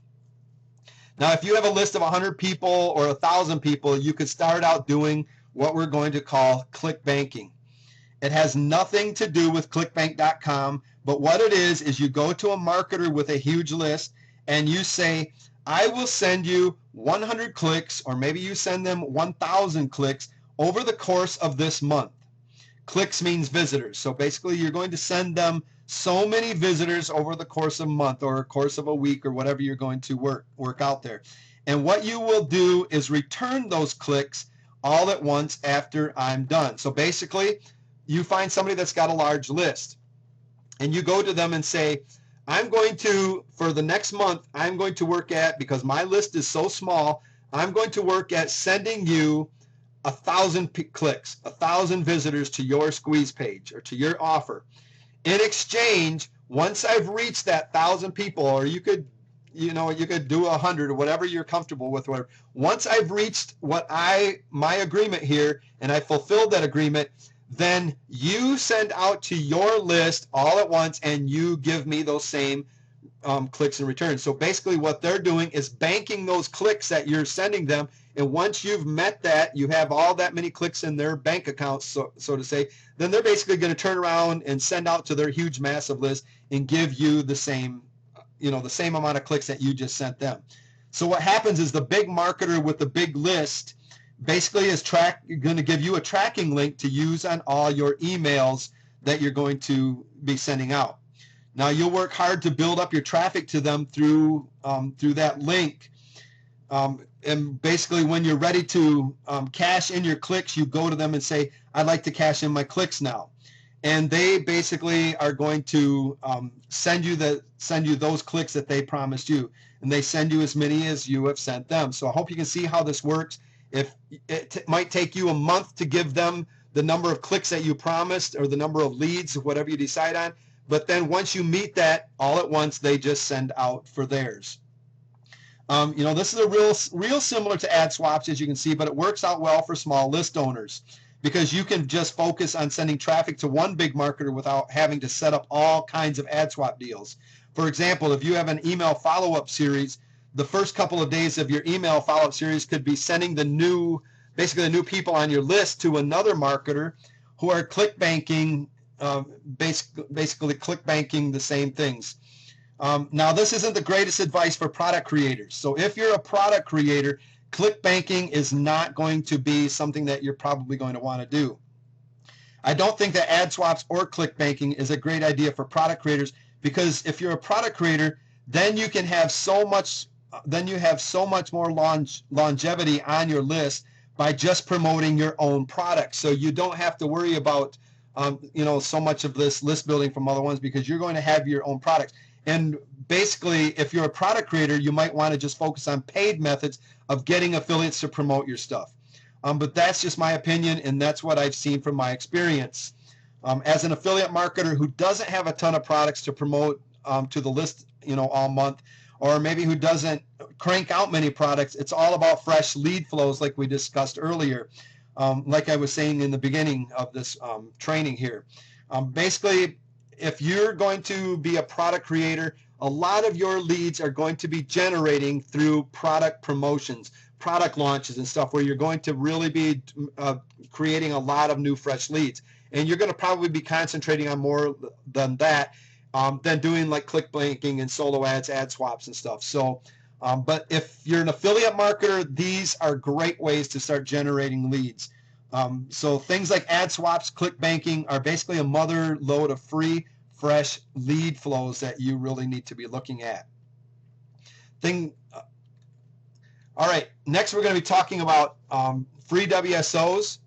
Now, if you have a list of 100 people or 1,000 people, you could start out doing what we're going to call clickbanking. It has nothing to do with clickbank.com, but what it is you go to a marketer with a huge list and you say, I will send you 100 clicks, or maybe you send them 1,000 clicks over the course of this month. Clicks means visitors. So basically you're going to send them so many visitors over the course of a month or a course of a week or whatever you're going to work out there. And what you will do is return those clicks all at once after I'm done. So basically you find somebody that's got a large list. and you go to them and say, I'm going to, for the next month, I'm going to work at, because my list is so small, I'm going to work at sending you 1,000 clicks, 1,000 visitors to your squeeze page or to your offer. In exchange, once I've reached that 1,000 people, or you could do 100 or whatever you're comfortable with, whatever. Once I've reached my agreement here and I fulfilled that agreement, then you send out to your list all at once and you give me those same clicks in return. So basically what they're doing is banking those clicks that you're sending them, and once you've met that, you have all that many clicks in their bank accounts, so to say, then they're basically going to turn around and send out to their huge massive list and give you the same amount of clicks that you just sent them. So what happens is the big marketer with the big list basically is going to give you a tracking link to use on all your emails that you're going to be sending out. Now you'll work hard to build up your traffic to them through that link. And basically when you're ready to cash in your clicks, you go to them and say, I'd like to cash in my clicks now. And they basically are going to send you those clicks that they promised you. And they send you as many as you have sent them. So I hope you can see how this works. If it might take you a month to give them the number of clicks that you promised or the number of leads, whatever you decide on. But then once you meet that, all at once, they just send out for theirs. This is a real similar to ad swaps, as you can see, but it works out well for small list owners because you can just focus on sending traffic to one big marketer without having to set up all kinds of ad swap deals. For example, if you have an email follow-up series, the first couple of days of your email follow-up series could be sending the new people on your list to another marketer who are clickbanking, basically clickbanking the same things. Now, this isn't the greatest advice for product creators. So if you're a product creator, clickbanking is not going to be something that you're probably going to want to do. I don't think that ad swaps or clickbanking is a great idea for product creators, because if you're a product creator, then you can have so much more longevity on your list by just promoting your own product. So you don't have to worry about so much of this list building from other ones, because you're going to have your own products. And basically, if you're a product creator, you might want to just focus on paid methods of getting affiliates to promote your stuff. But that's just my opinion, and that's what I've seen from my experience. As an affiliate marketer who doesn't have a ton of products to promote to the list, all month, or maybe who doesn't crank out many products, it's all about fresh lead flows like we discussed earlier, like I was saying in the beginning of this training here. Basically, if you're going to be a product creator, a lot of your leads are going to be generating through product promotions, product launches and stuff, where you're going to really be creating a lot of new fresh leads. And you're going to probably be concentrating on more than that than doing like clickbanking and solo ads, ad swaps and stuff. So, but if you're an affiliate marketer, these are great ways to start generating leads. So things like ad swaps, clickbanking are basically a mother load of free, fresh lead flows that you really need to be looking at. All right, next we're going to be talking about free WSOs,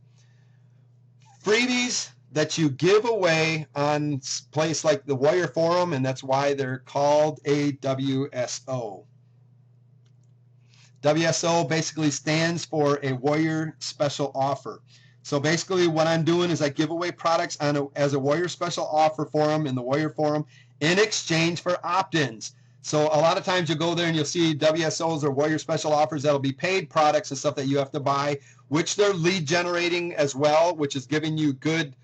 freebies that you give away on a place like the Warrior Forum, and that's why they're called a WSO. WSO basically stands for a Warrior Special Offer. So basically what I'm doing is I give away products as a Warrior Special Offer forum in the Warrior Forum in exchange for opt-ins. So a lot of times you'll go there and you'll see WSOs or Warrior Special Offers that'll be paid products and stuff that you have to buy, which they're lead generating as well, which is giving you good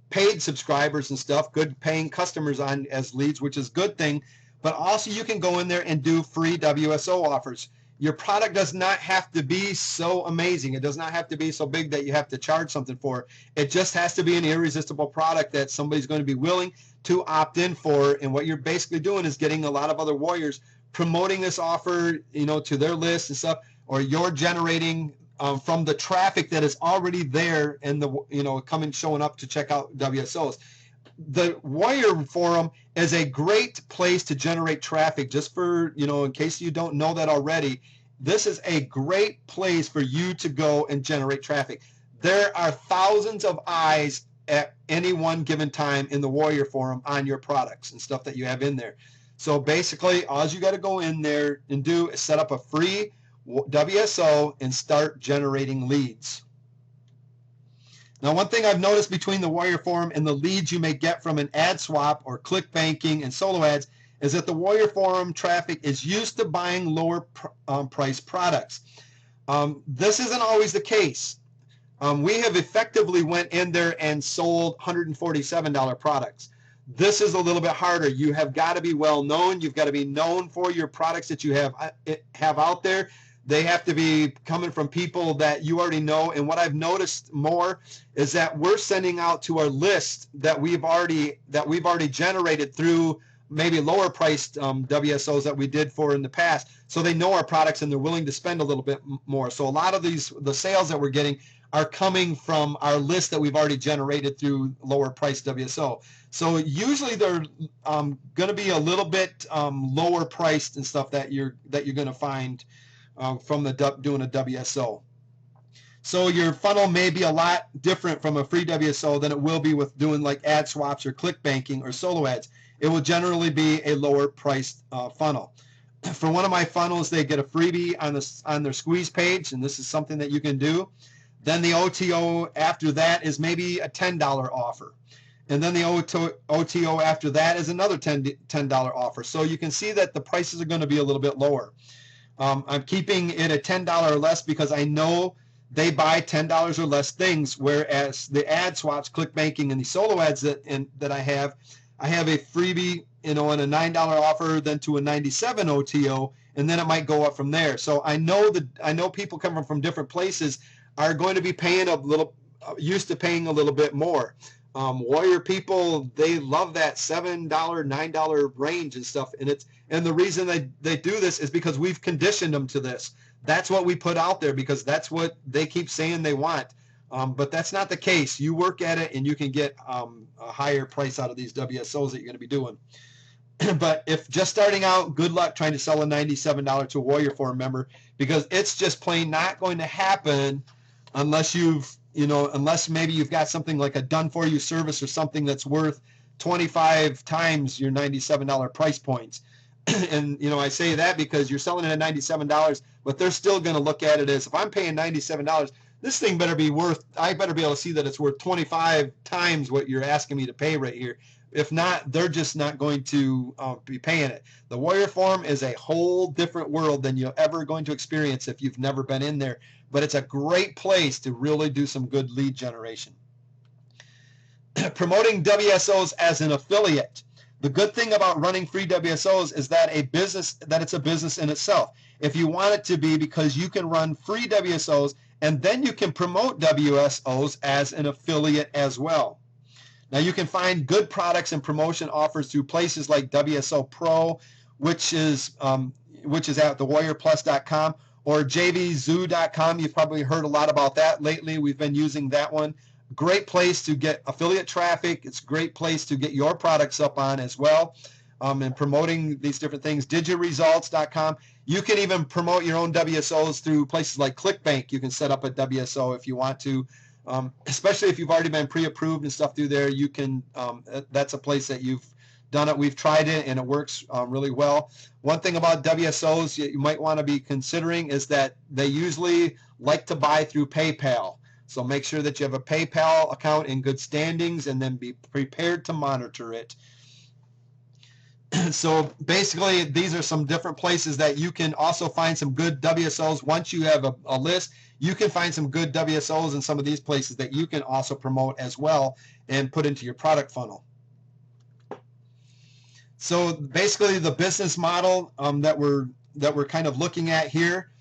paid subscribers and stuff, good paying customers on as leads, which is a good thing. But also you can go in there and do free WSO offers. Your product does not have to be so amazing. It does not have to be so big that you have to charge something for. It just has to be an irresistible product that somebody's going to be willing to opt in for. And what you're basically doing is getting a lot of other warriors promoting this offer, to their list and stuff, or you're generating from the traffic that is already there and showing up to check out WSOs. The Warrior Forum is a great place to generate traffic. Just for, in case you don't know that already, this is a great place for you to go and generate traffic. There are thousands of eyes at any one given time in the Warrior Forum on your products and stuff that you have in there. So basically, all you got to go in there and do is set up a free WSO and start generating leads. Now, one thing I've noticed between the Warrior Forum and the leads you may get from an ad swap or click banking and solo ads is that the Warrior Forum traffic is used to buying lower price products. This isn't always the case. We have effectively went in there and sold $147 products. This is a little bit harder. You have got to be well known. You've got to be known for your products that you have out there. They have to be coming from people that you already know. And what I've noticed more is that we're sending out to our list that we've already generated through maybe lower priced WSOs that we did for in the past. So they know our products and they're willing to spend a little bit more. So a lot of the sales that we're getting are coming from our list that we've already generated through lower priced WSO. So usually they're going to be a little bit lower priced and stuff that you're going to find from doing a WSO. So your funnel may be a lot different from a free WSO than it will be with doing like ad swaps or click banking or solo ads. It will generally be a lower priced funnel. For one of my funnels, they get a freebie on their squeeze page, and this is something that you can do. Then the OTO after that is maybe a $10 offer. And then the OTO after that is another $10 offer. So you can see that the prices are going to be a little bit lower. I'm keeping it at $10 or less because I know they buy $10 or less things, whereas the ad swaps, click banking, and the solo ads that I have a freebie, and a $9 offer, then to a 97 OTO, and then it might go up from there. So I know people coming from different places are going to be paying used to paying a little bit more. Warrior people, they love that $7, $9 range and stuff, and the reason they do this is because we've conditioned them to this. That's what we put out there because that's what they keep saying they want. But that's not the case. You work at it and you can get a higher price out of these WSOs that you're going to be doing. But if just starting out, good luck trying to sell a $97 to a Warrior Forum member, because it's just plain not going to happen unless unless maybe you've got something like a done-for-you service or something that's worth 25 times your $97 price points. And, I say that because you're selling it at $97, but they're still going to look at it as, if I'm paying $97, this thing better be I better be able to see that it's worth 25 times what you're asking me to pay right here. If not, they're just not going to be paying it. The Warrior Forum is a whole different world than you're ever going to experience if you've never been in there. But it's a great place to really do some good lead generation. Promoting WSOs as an affiliate. The good thing about running free WSOs is that it's a business in itself. If you want it to be, because you can run free WSOs and then you can promote WSOs as an affiliate as well. Now you can find good products and promotion offers through places like WSO Pro, which is at thewarriorplus.com, or jvzoo.com. You've probably heard a lot about that lately. We've been using that one. Great place to get affiliate traffic. It's a great place to get your products up on as well, and promoting these different things. Digiresults.com. You can even promote your own WSOs through places like ClickBank. You can set up a WSO if you want to, especially if you've already been pre-approved and stuff through there. You can. That's a place that you've done it. We've tried it and it works really well. One thing about WSOs you might want to be considering is that they usually like to buy through PayPal. So make sure that you have a PayPal account in good standings and then be prepared to monitor it. So basically, these are some different places that you can also find some good WSOs. Once you have a list, you can find some good WSOs in some of these places that you can also promote as well and put into your product funnel. So basically, the business model that we're kind of looking at here,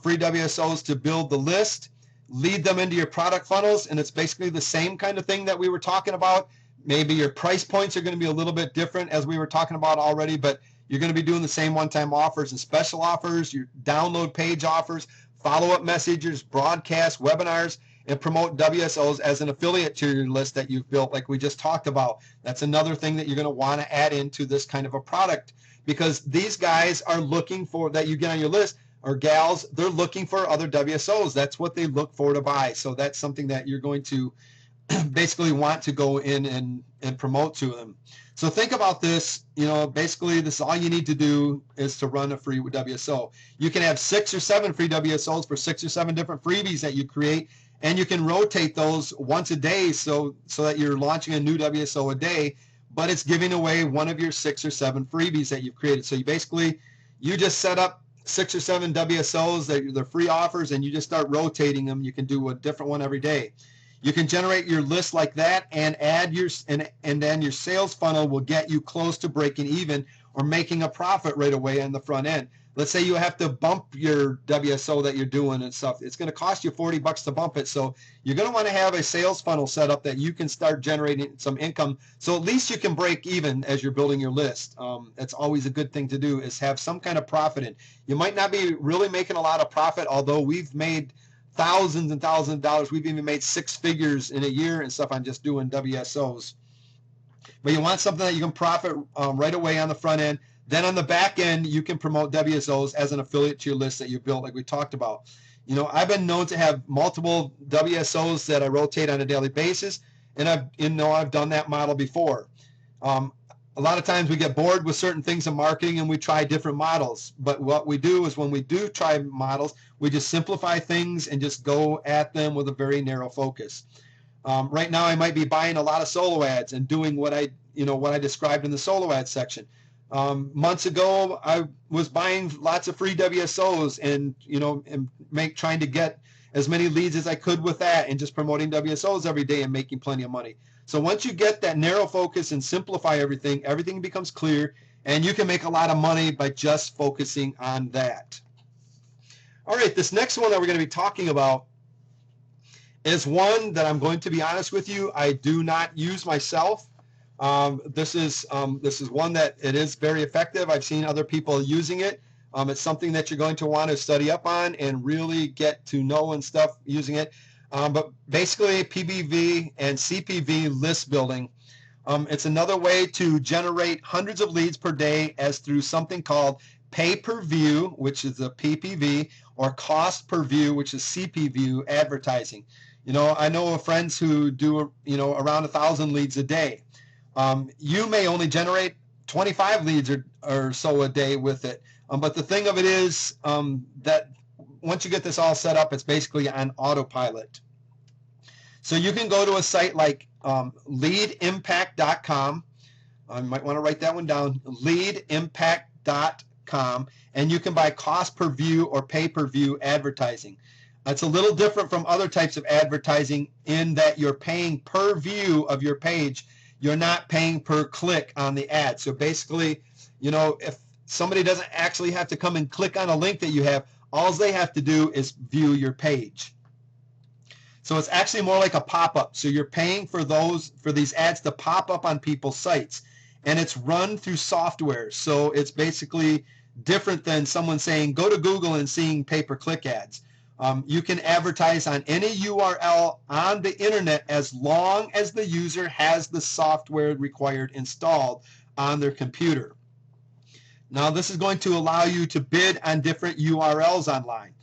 free WSOs to build the list, lead them into your product funnels, and it's basically the same kind of thing that we were talking about. Maybe your price points are going to be a little bit different, as we were talking about already, but you're going to be doing the same one-time offers and special offers, your download page offers, follow-up messages, broadcasts, webinars, and promote WSOs as an affiliate to your list that you've built, like we just talked about. That's another thing that you're going to want to add into this kind of a product, because these guys are looking for, that you get on your list, or gals, they're looking for other WSOs. That's what they look for to buy. So that's something that you're going to basically want to go in and promote to them. So think about this, basically this is all you need to do is to run a free WSO. You can have 6 or 7 free WSOs for 6 or 7 different freebies that you create, and you can rotate those once a day so that you're launching a new WSO a day, but it's giving away one of your 6 or 7 freebies that you've created. So you just set up 6 or 7 WSOs, they're free offers, and you just start rotating them. You can do a different one every day. You can generate your list like that and add and then your sales funnel will get you close to breaking even or making a profit right away on the front end. Let's say you have to bump your WSO that you're doing and stuff. It's going to cost you $40 to bump it. So you're going to want to have a sales funnel set up that you can start generating some income. So at least you can break even as you're building your list. That's always a good thing to do, is have some kind of profit in. You might not be really making a lot of profit, although we've made thousands and thousands of dollars. We've even made 6 figures in a year and stuff on just doing WSOs. But you want something that you can profit right away on the front end. Then on the back end, you can promote WSOs as an affiliate to your list that you built, like we talked about. I've been known to have multiple WSOs that I rotate on a daily basis, and I've done that model before. A lot of times we get bored with certain things in marketing and we try different models. But what we do is when we do try models, we just simplify things and just go at them with a very narrow focus. Right now I might be buying a lot of solo ads and doing what I described in the solo ad section. Months ago I was buying lots of free WSOs and trying to get as many leads as I could with that and just promoting WSOs every day and making plenty of money. So once you get that narrow focus and simplify everything becomes clear, and you can make a lot of money by just focusing on that. All right, this next one that we're going to be talking about is one that I'm going to be honest with you, I do not use myself. This is one that it is very effective. I've seen other people using it. It's something that you're going to want to study up on and really get to know and stuff using it. But basically PPV and CPV list building. It's another way to generate hundreds of leads per day as through something called pay-per-view, which is a PPV, or cost per view, which is CPV advertising. I know of friends who do around 1,000 leads a day. You may only generate 25 leads or so a day with it. But the thing of it is that once you get this all set up, it's basically on autopilot. So you can go to a site like leadimpact.com. You might want to write that one down, leadimpact.com, and you can buy cost per view or pay-per-view advertising. It's a little different from other types of advertising in that you're paying per view of your page. You're not paying per click on the ad. So basically, if somebody doesn't actually have to come and click on a link that you have, all they have to do is view your page. So it's actually more like a pop-up. So you're paying for these ads to pop up on people's sites, and it's run through software. So it's basically different than someone saying go to Google and seeing pay-per-click ads. You can advertise on any URL on the internet as long as the user has the software required installed on their computer. Now this is going to allow you to bid on different URLs online.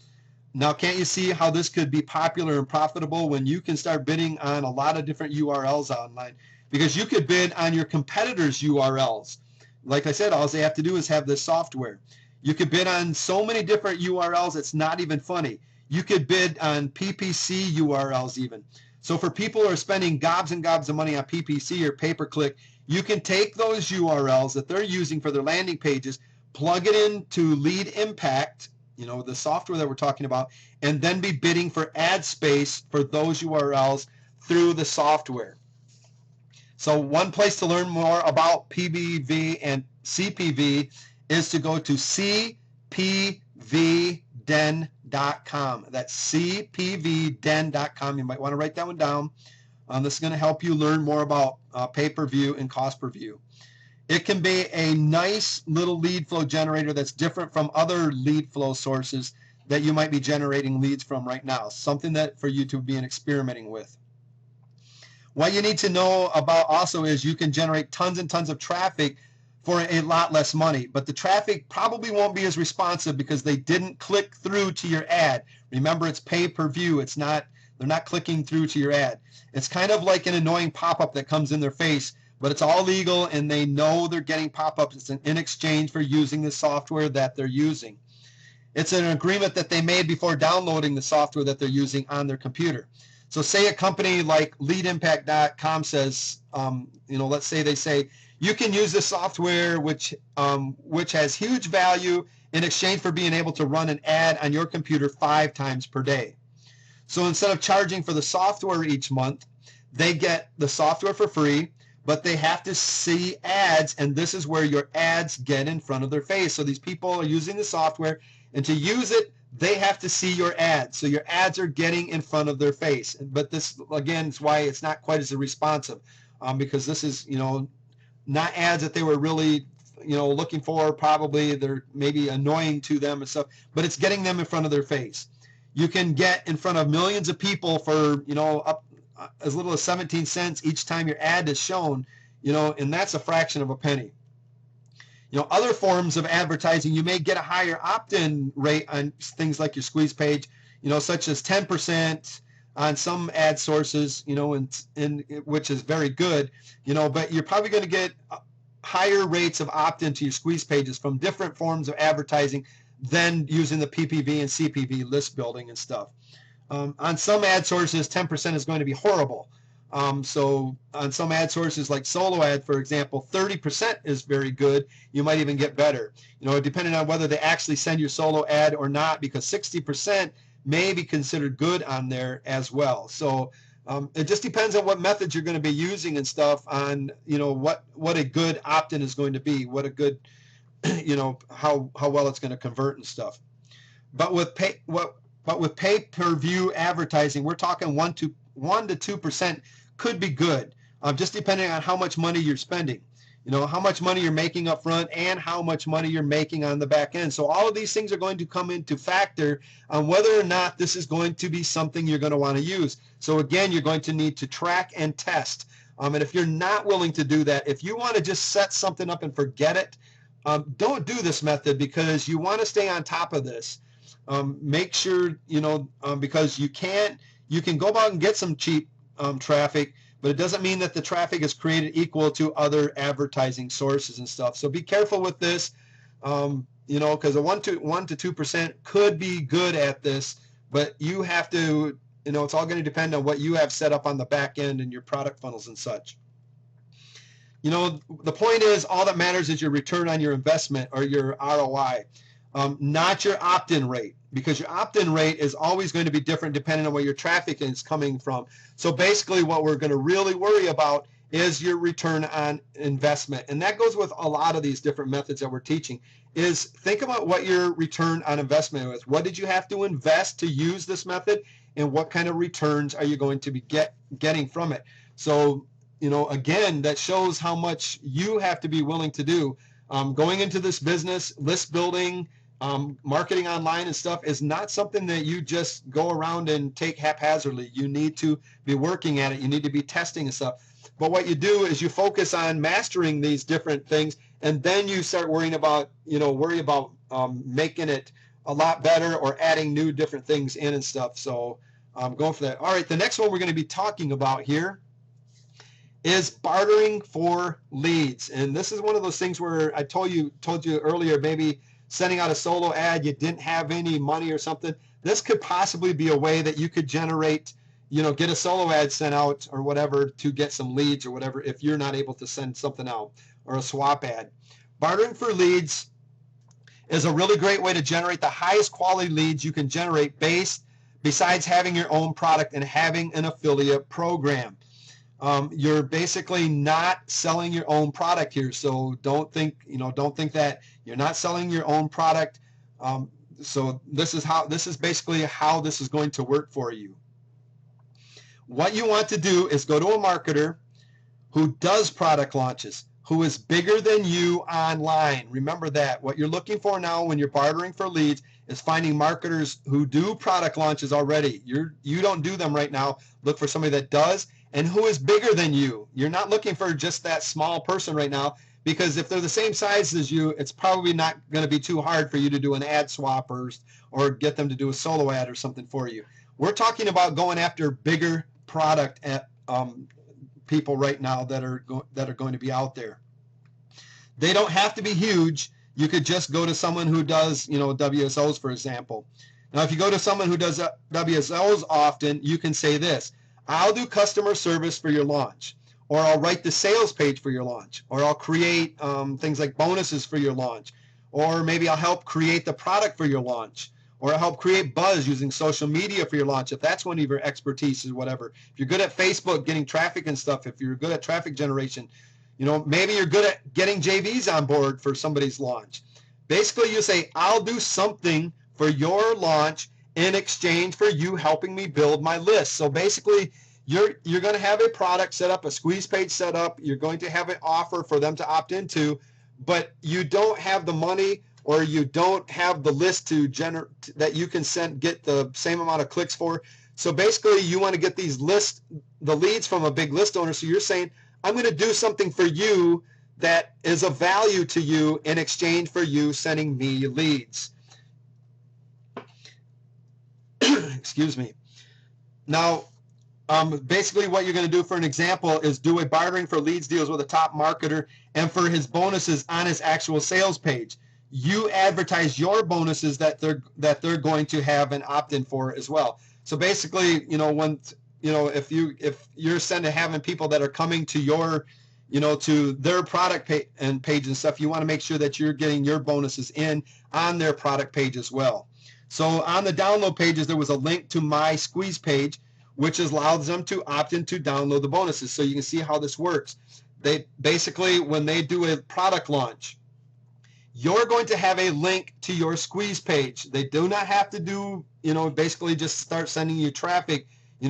Now can't you see how this could be popular and profitable when you can start bidding on a lot of different URLs online? Because you could bid on your competitors' URLs. Like I said, all they have to do is have this software. You could bid on so many different URLs, it's not even funny. You could bid on PPC URLs even. So for people who are spending gobs and gobs of money on PPC or pay-per-click, you can take those URLs that they're using for their landing pages, plug it into Lead Impact, the software that we're talking about, and then be bidding for ad space for those URLs through the software. So one place to learn more about PPV and CPV is to go to cpvden.com. That's cpvden.com. You might want to write that one down. This is going to help you learn more about pay-per-view and cost per view. It can be a nice little lead flow generator that's different from other lead flow sources that you might be generating leads from right now. Something that for you to be experimenting with. What you need to know about also is you can generate tons and tons of traffic for a lot less money, but the traffic probably won't be as responsive because they didn't click through to your ad. Remember, it's pay-per-view. It's not They're not clicking through to your ad. It's kind of like an annoying pop-up that comes in their face, but it's all legal and they know they're getting pop-ups in exchange for using the software that they're using. It's an agreement that they made before downloading the software that they're using on their computer. So say a company like leadimpact.com says, let's say they say, you can use this software which has huge value in exchange for being able to run an ad on your computer 5 times per day. So instead of charging for the software each month, they get the software for free, but they have to see ads, and this is where your ads get in front of their face. So these people are using the software, and to use it, they have to see your ads. So your ads are getting in front of their face. But this, again, is why it's not quite as responsive, because this is, not ads that they were really, looking for. Probably they're maybe annoying to them and stuff, but it's getting them in front of their face. You can get in front of millions of people for, up as little as 17 cents each time your ad is shown, and that's a fraction of a penny. Other forms of advertising, you may get a higher opt-in rate on things like your squeeze page, such as 10% on some ad sources, and which is very good, but you're probably going to get higher rates of opt-in to your squeeze pages from different forms of advertising than using the PPV and CPV list building and stuff. On some ad sources, 10% is going to be horrible. So on some ad sources like solo ad, for example, 30% is very good. You might even get better, depending on whether they actually send your solo ad or not, because 60% may be considered good on there as well. So it just depends on what methods you're going to be using and stuff on, what a good opt-in is going to be, what a good, how well it's going to convert and stuff. But with pay-per-view advertising, we're talking 1 to 2% could be good, just depending on how much money you're spending, how much money you're making up front and how much money you're making on the back end. So all of these things are going to come into factor on whether or not this is going to be something you're going to want to use. So again, you're going to need to track and test. And if you're not willing to do that, if you want to just set something up and forget it, don't do this method, because you want to stay on top of this. Make sure, because you can go out and get some cheap traffic, but it doesn't mean that the traffic is created equal to other advertising sources and stuff. So be careful with this, because a 1 to 2% could be good at this, but you have to, it's all going to depend on what you have set up on the back end and your product funnels and such. The point is, all that matters is your return on your investment, or your ROI, not your opt-in rate, because your opt-in rate is always going to be different depending on where your traffic is coming from. So basically what we're going to really worry about is your return on investment. And that goes with a lot of these different methods that we're teaching, is think about what your return on investment is. What did you have to invest to use this method, and what kind of returns are you going to be getting from it? So, again, that shows how much you have to be willing to do. Going into this business, list building, marketing online and stuff is not something that you just go around and take haphazardly. You need to be working at it. You need to be testing and stuff. But what you do is you focus on mastering these different things, and then you start worrying about, making it a lot better or adding new different things in and stuff. So going for that. All right, the next one we're going to be talking about here is bartering for leads. And this is one of those things where I told you earlier, maybe sending out a solo ad, you didn't have any money or something. This could possibly be a way that you could generate, get a solo ad sent out or whatever to get some leads or whatever, if you're not able to send something out, or a swap ad. Bartering for leads is a really great way to generate the highest quality leads you can generate besides having your own product and having an affiliate program. You're basically not selling your own product here, so don't think that you're not selling your own product. So this is basically how this is going to work for you. What you want to do is go to a marketer who does product launches, who is bigger than you online. Remember that. What you're looking for now when you're bartering for leads is finding marketers who do product launches already. You don't do them right now. Look for somebody that does, and who is bigger than you. You're not looking for just that small person right now, because if they're the same size as you, it's probably not going to be too hard for you to do an ad swap or get them to do a solo ad or something for you. We're talking about going after bigger product at, people right now that are going to be out there. They don't have to be huge. You could just go to someone who does, WSOs, for example. Now, if you go to someone who does WSOs often, you can say this: I'll do customer service for your launch, or I'll write the sales page for your launch, or I'll create things like bonuses for your launch, or maybe I'll help create the product for your launch, or I'll help create buzz using social media for your launch, if that's one of your expertise or whatever. If you're good at Facebook, getting traffic and stuff, if you're good at traffic generation, maybe you're good at getting JVs on board for somebody's launch. Basically, you say, I'll do something for your launch in exchange for you helping me build my list. So basically, you're going to have a product set up, a squeeze page set up. You're going to have an offer for them to opt into, but you don't have the money, or you don't have the list to generate that you can get the same amount of clicks for. So basically, you want to get the leads from a big list owner. So you're saying, I'm going to do something for you that is of value to you in exchange for you sending me leads. Excuse me. Now, basically what you're going to do, for an example, is do a bartering for leads deals with a top marketer and for his bonuses on his actual sales page. You advertise your bonuses that they're going to have an opt-in for as well. So basically, if you're having people that are coming to your, to their product page and stuff, you want to make sure that you're getting your bonuses in on their product page as well. So on the download pages, there was a link to my squeeze page, which allows them to opt in to download the bonuses. So you can see how this works. They basically, when they do a product launch, you're going to have a link to your squeeze page. They do not have to do, basically just start sending you traffic,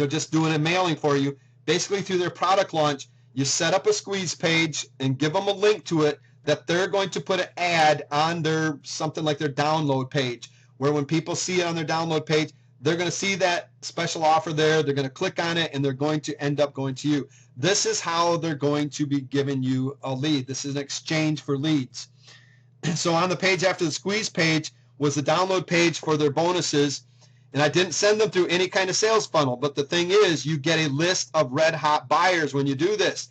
just doing a mailing for you. Basically, through their product launch, you set up a squeeze page and give them a link to it that they're going to put an ad on their, something like their download page, where when people see it on their download page, they're going to see that special offer there. They're going to click on it, and they're going to end up going to you. This is how they're going to be giving you a lead. This is an exchange for leads. So on the page after the squeeze page was the download page for their bonuses, and I didn't send them through any kind of sales funnel. But the thing is, you get a list of red hot buyers when you do this.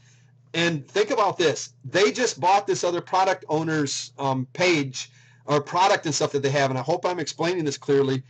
And think about this. They just bought this other product owner's page or product and stuff that they have, and I hope I'm explaining this clearly.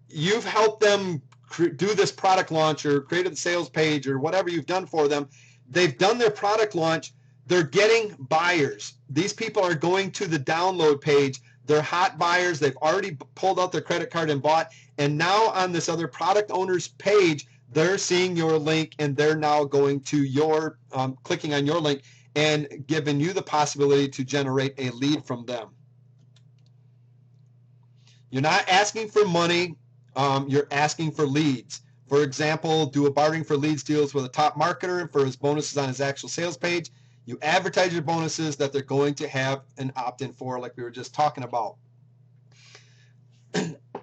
You've helped them do this product launch or created the sales page or whatever you've done for them. They've done their product launch. They're getting buyers. These people are going to the download page. They're hot buyers. They've already pulled out their credit card and bought. And now on this other product owner's page, they're seeing your link, and they're now going to your, clicking on your link and giving you the possibility to generate a lead from them. You're not asking for money. You're asking for leads. For example, do a bartering for leads deals with a top marketer for his bonuses on his actual sales page. You advertise your bonuses that they're going to have an opt-in for, like we were just talking about.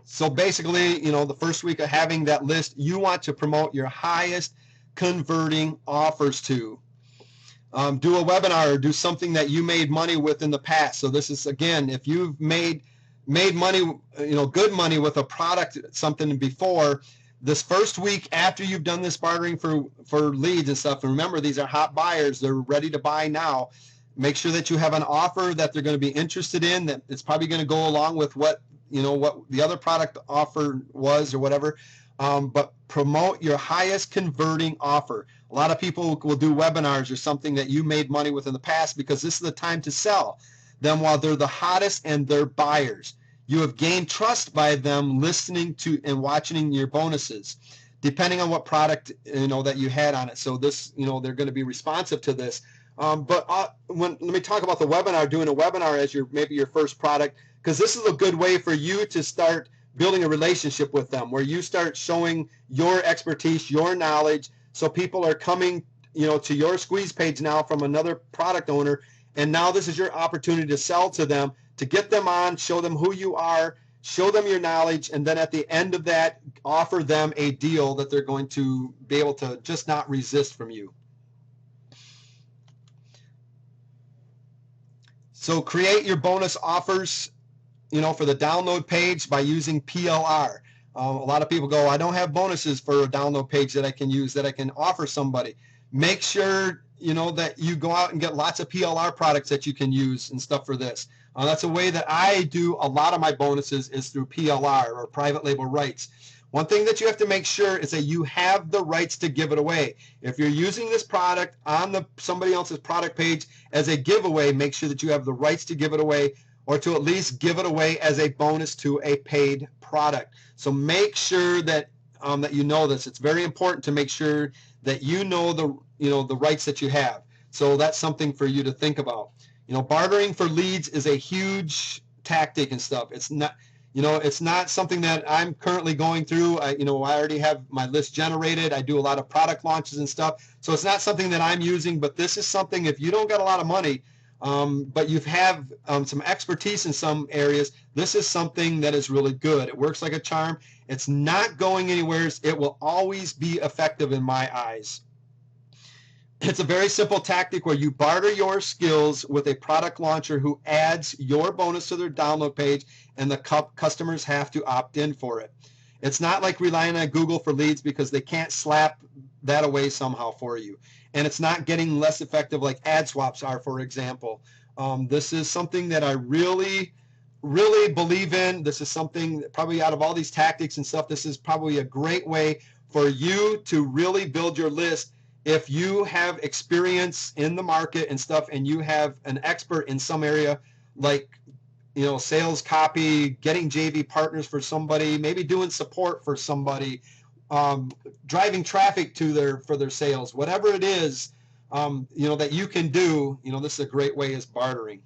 So basically, the first week of having that list, you want to promote your highest converting offers to. Do a webinar or do something that you made money with in the past. So this is, again, if you've made money, good money with a product, something before, this first week after you've done this bartering for leads and stuff, and remember, these are hot buyers. They're ready to buy now. Make sure that you have an offer that they're going to be interested in, that it's probably going to go along with what the other product offer was or whatever. But promote your highest converting offer. A lot of people will do webinars or something that you made money with in the past, because this is the time to sell them while they're the hottest and they're buyers. You have gained trust by them listening to and watching your bonuses, depending on what product that you had on it. So this, they're going to be responsive to this. Let me talk about the webinar. Doing a webinar as maybe your first product, because this is a good way for you to start building a relationship with them, where you start showing your expertise, your knowledge. So people are coming, to your squeeze page now from another product owner, and now this is your opportunity to sell to them, to get them on, show them who you are, show them your knowledge, and then at the end of that, offer them a deal that they're going to be able to just not resist from you. So create your bonus offers, for the download page by using PLR. A lot of people go, I don't have bonuses for a download page that I can use, that I can offer somebody. Make sure, that you go out and get lots of PLR products that you can use and stuff for this. That's a way that I do a lot of my bonuses, is through PLR, or private label rights. One thing that you have to make sure is that you have the rights to give it away. If you're using this product on somebody else's product page as a giveaway, make sure that you have the rights to give it away, or to at least give it away as a bonus to a paid product. So make sure that that you know this. It's very important to make sure that you know the rights that you have. So that's something for you to think about. Bartering for leads is a huge tactic and stuff. It's not it's not something that I'm currently going through. I already have my list generated. I do a lot of product launches and stuff. So it's not something that I'm using, but this is something, if you don't got a lot of money, but you have some expertise in some areas, this is something that is really good. It works like a charm. It's not going anywhere. It will always be effective in my eyes. It's a very simple tactic where you barter your skills with a product launcher who adds your bonus to their download page, and the customers have to opt in for it. It's not like relying on Google for leads, because they can't slap that away somehow for you. And it's not getting less effective like ad swaps are, for example. This is something that I really, really believe in. This is something that, probably out of all these tactics and stuff, this is probably a great way for you to really build your list. If you have experience in the market and stuff, and you have an expert in some area, like sales, copy, getting JV partners for somebody, maybe doing support for somebody, driving traffic to for their sales, whatever it is, that you can do, this is a great way, is bartering.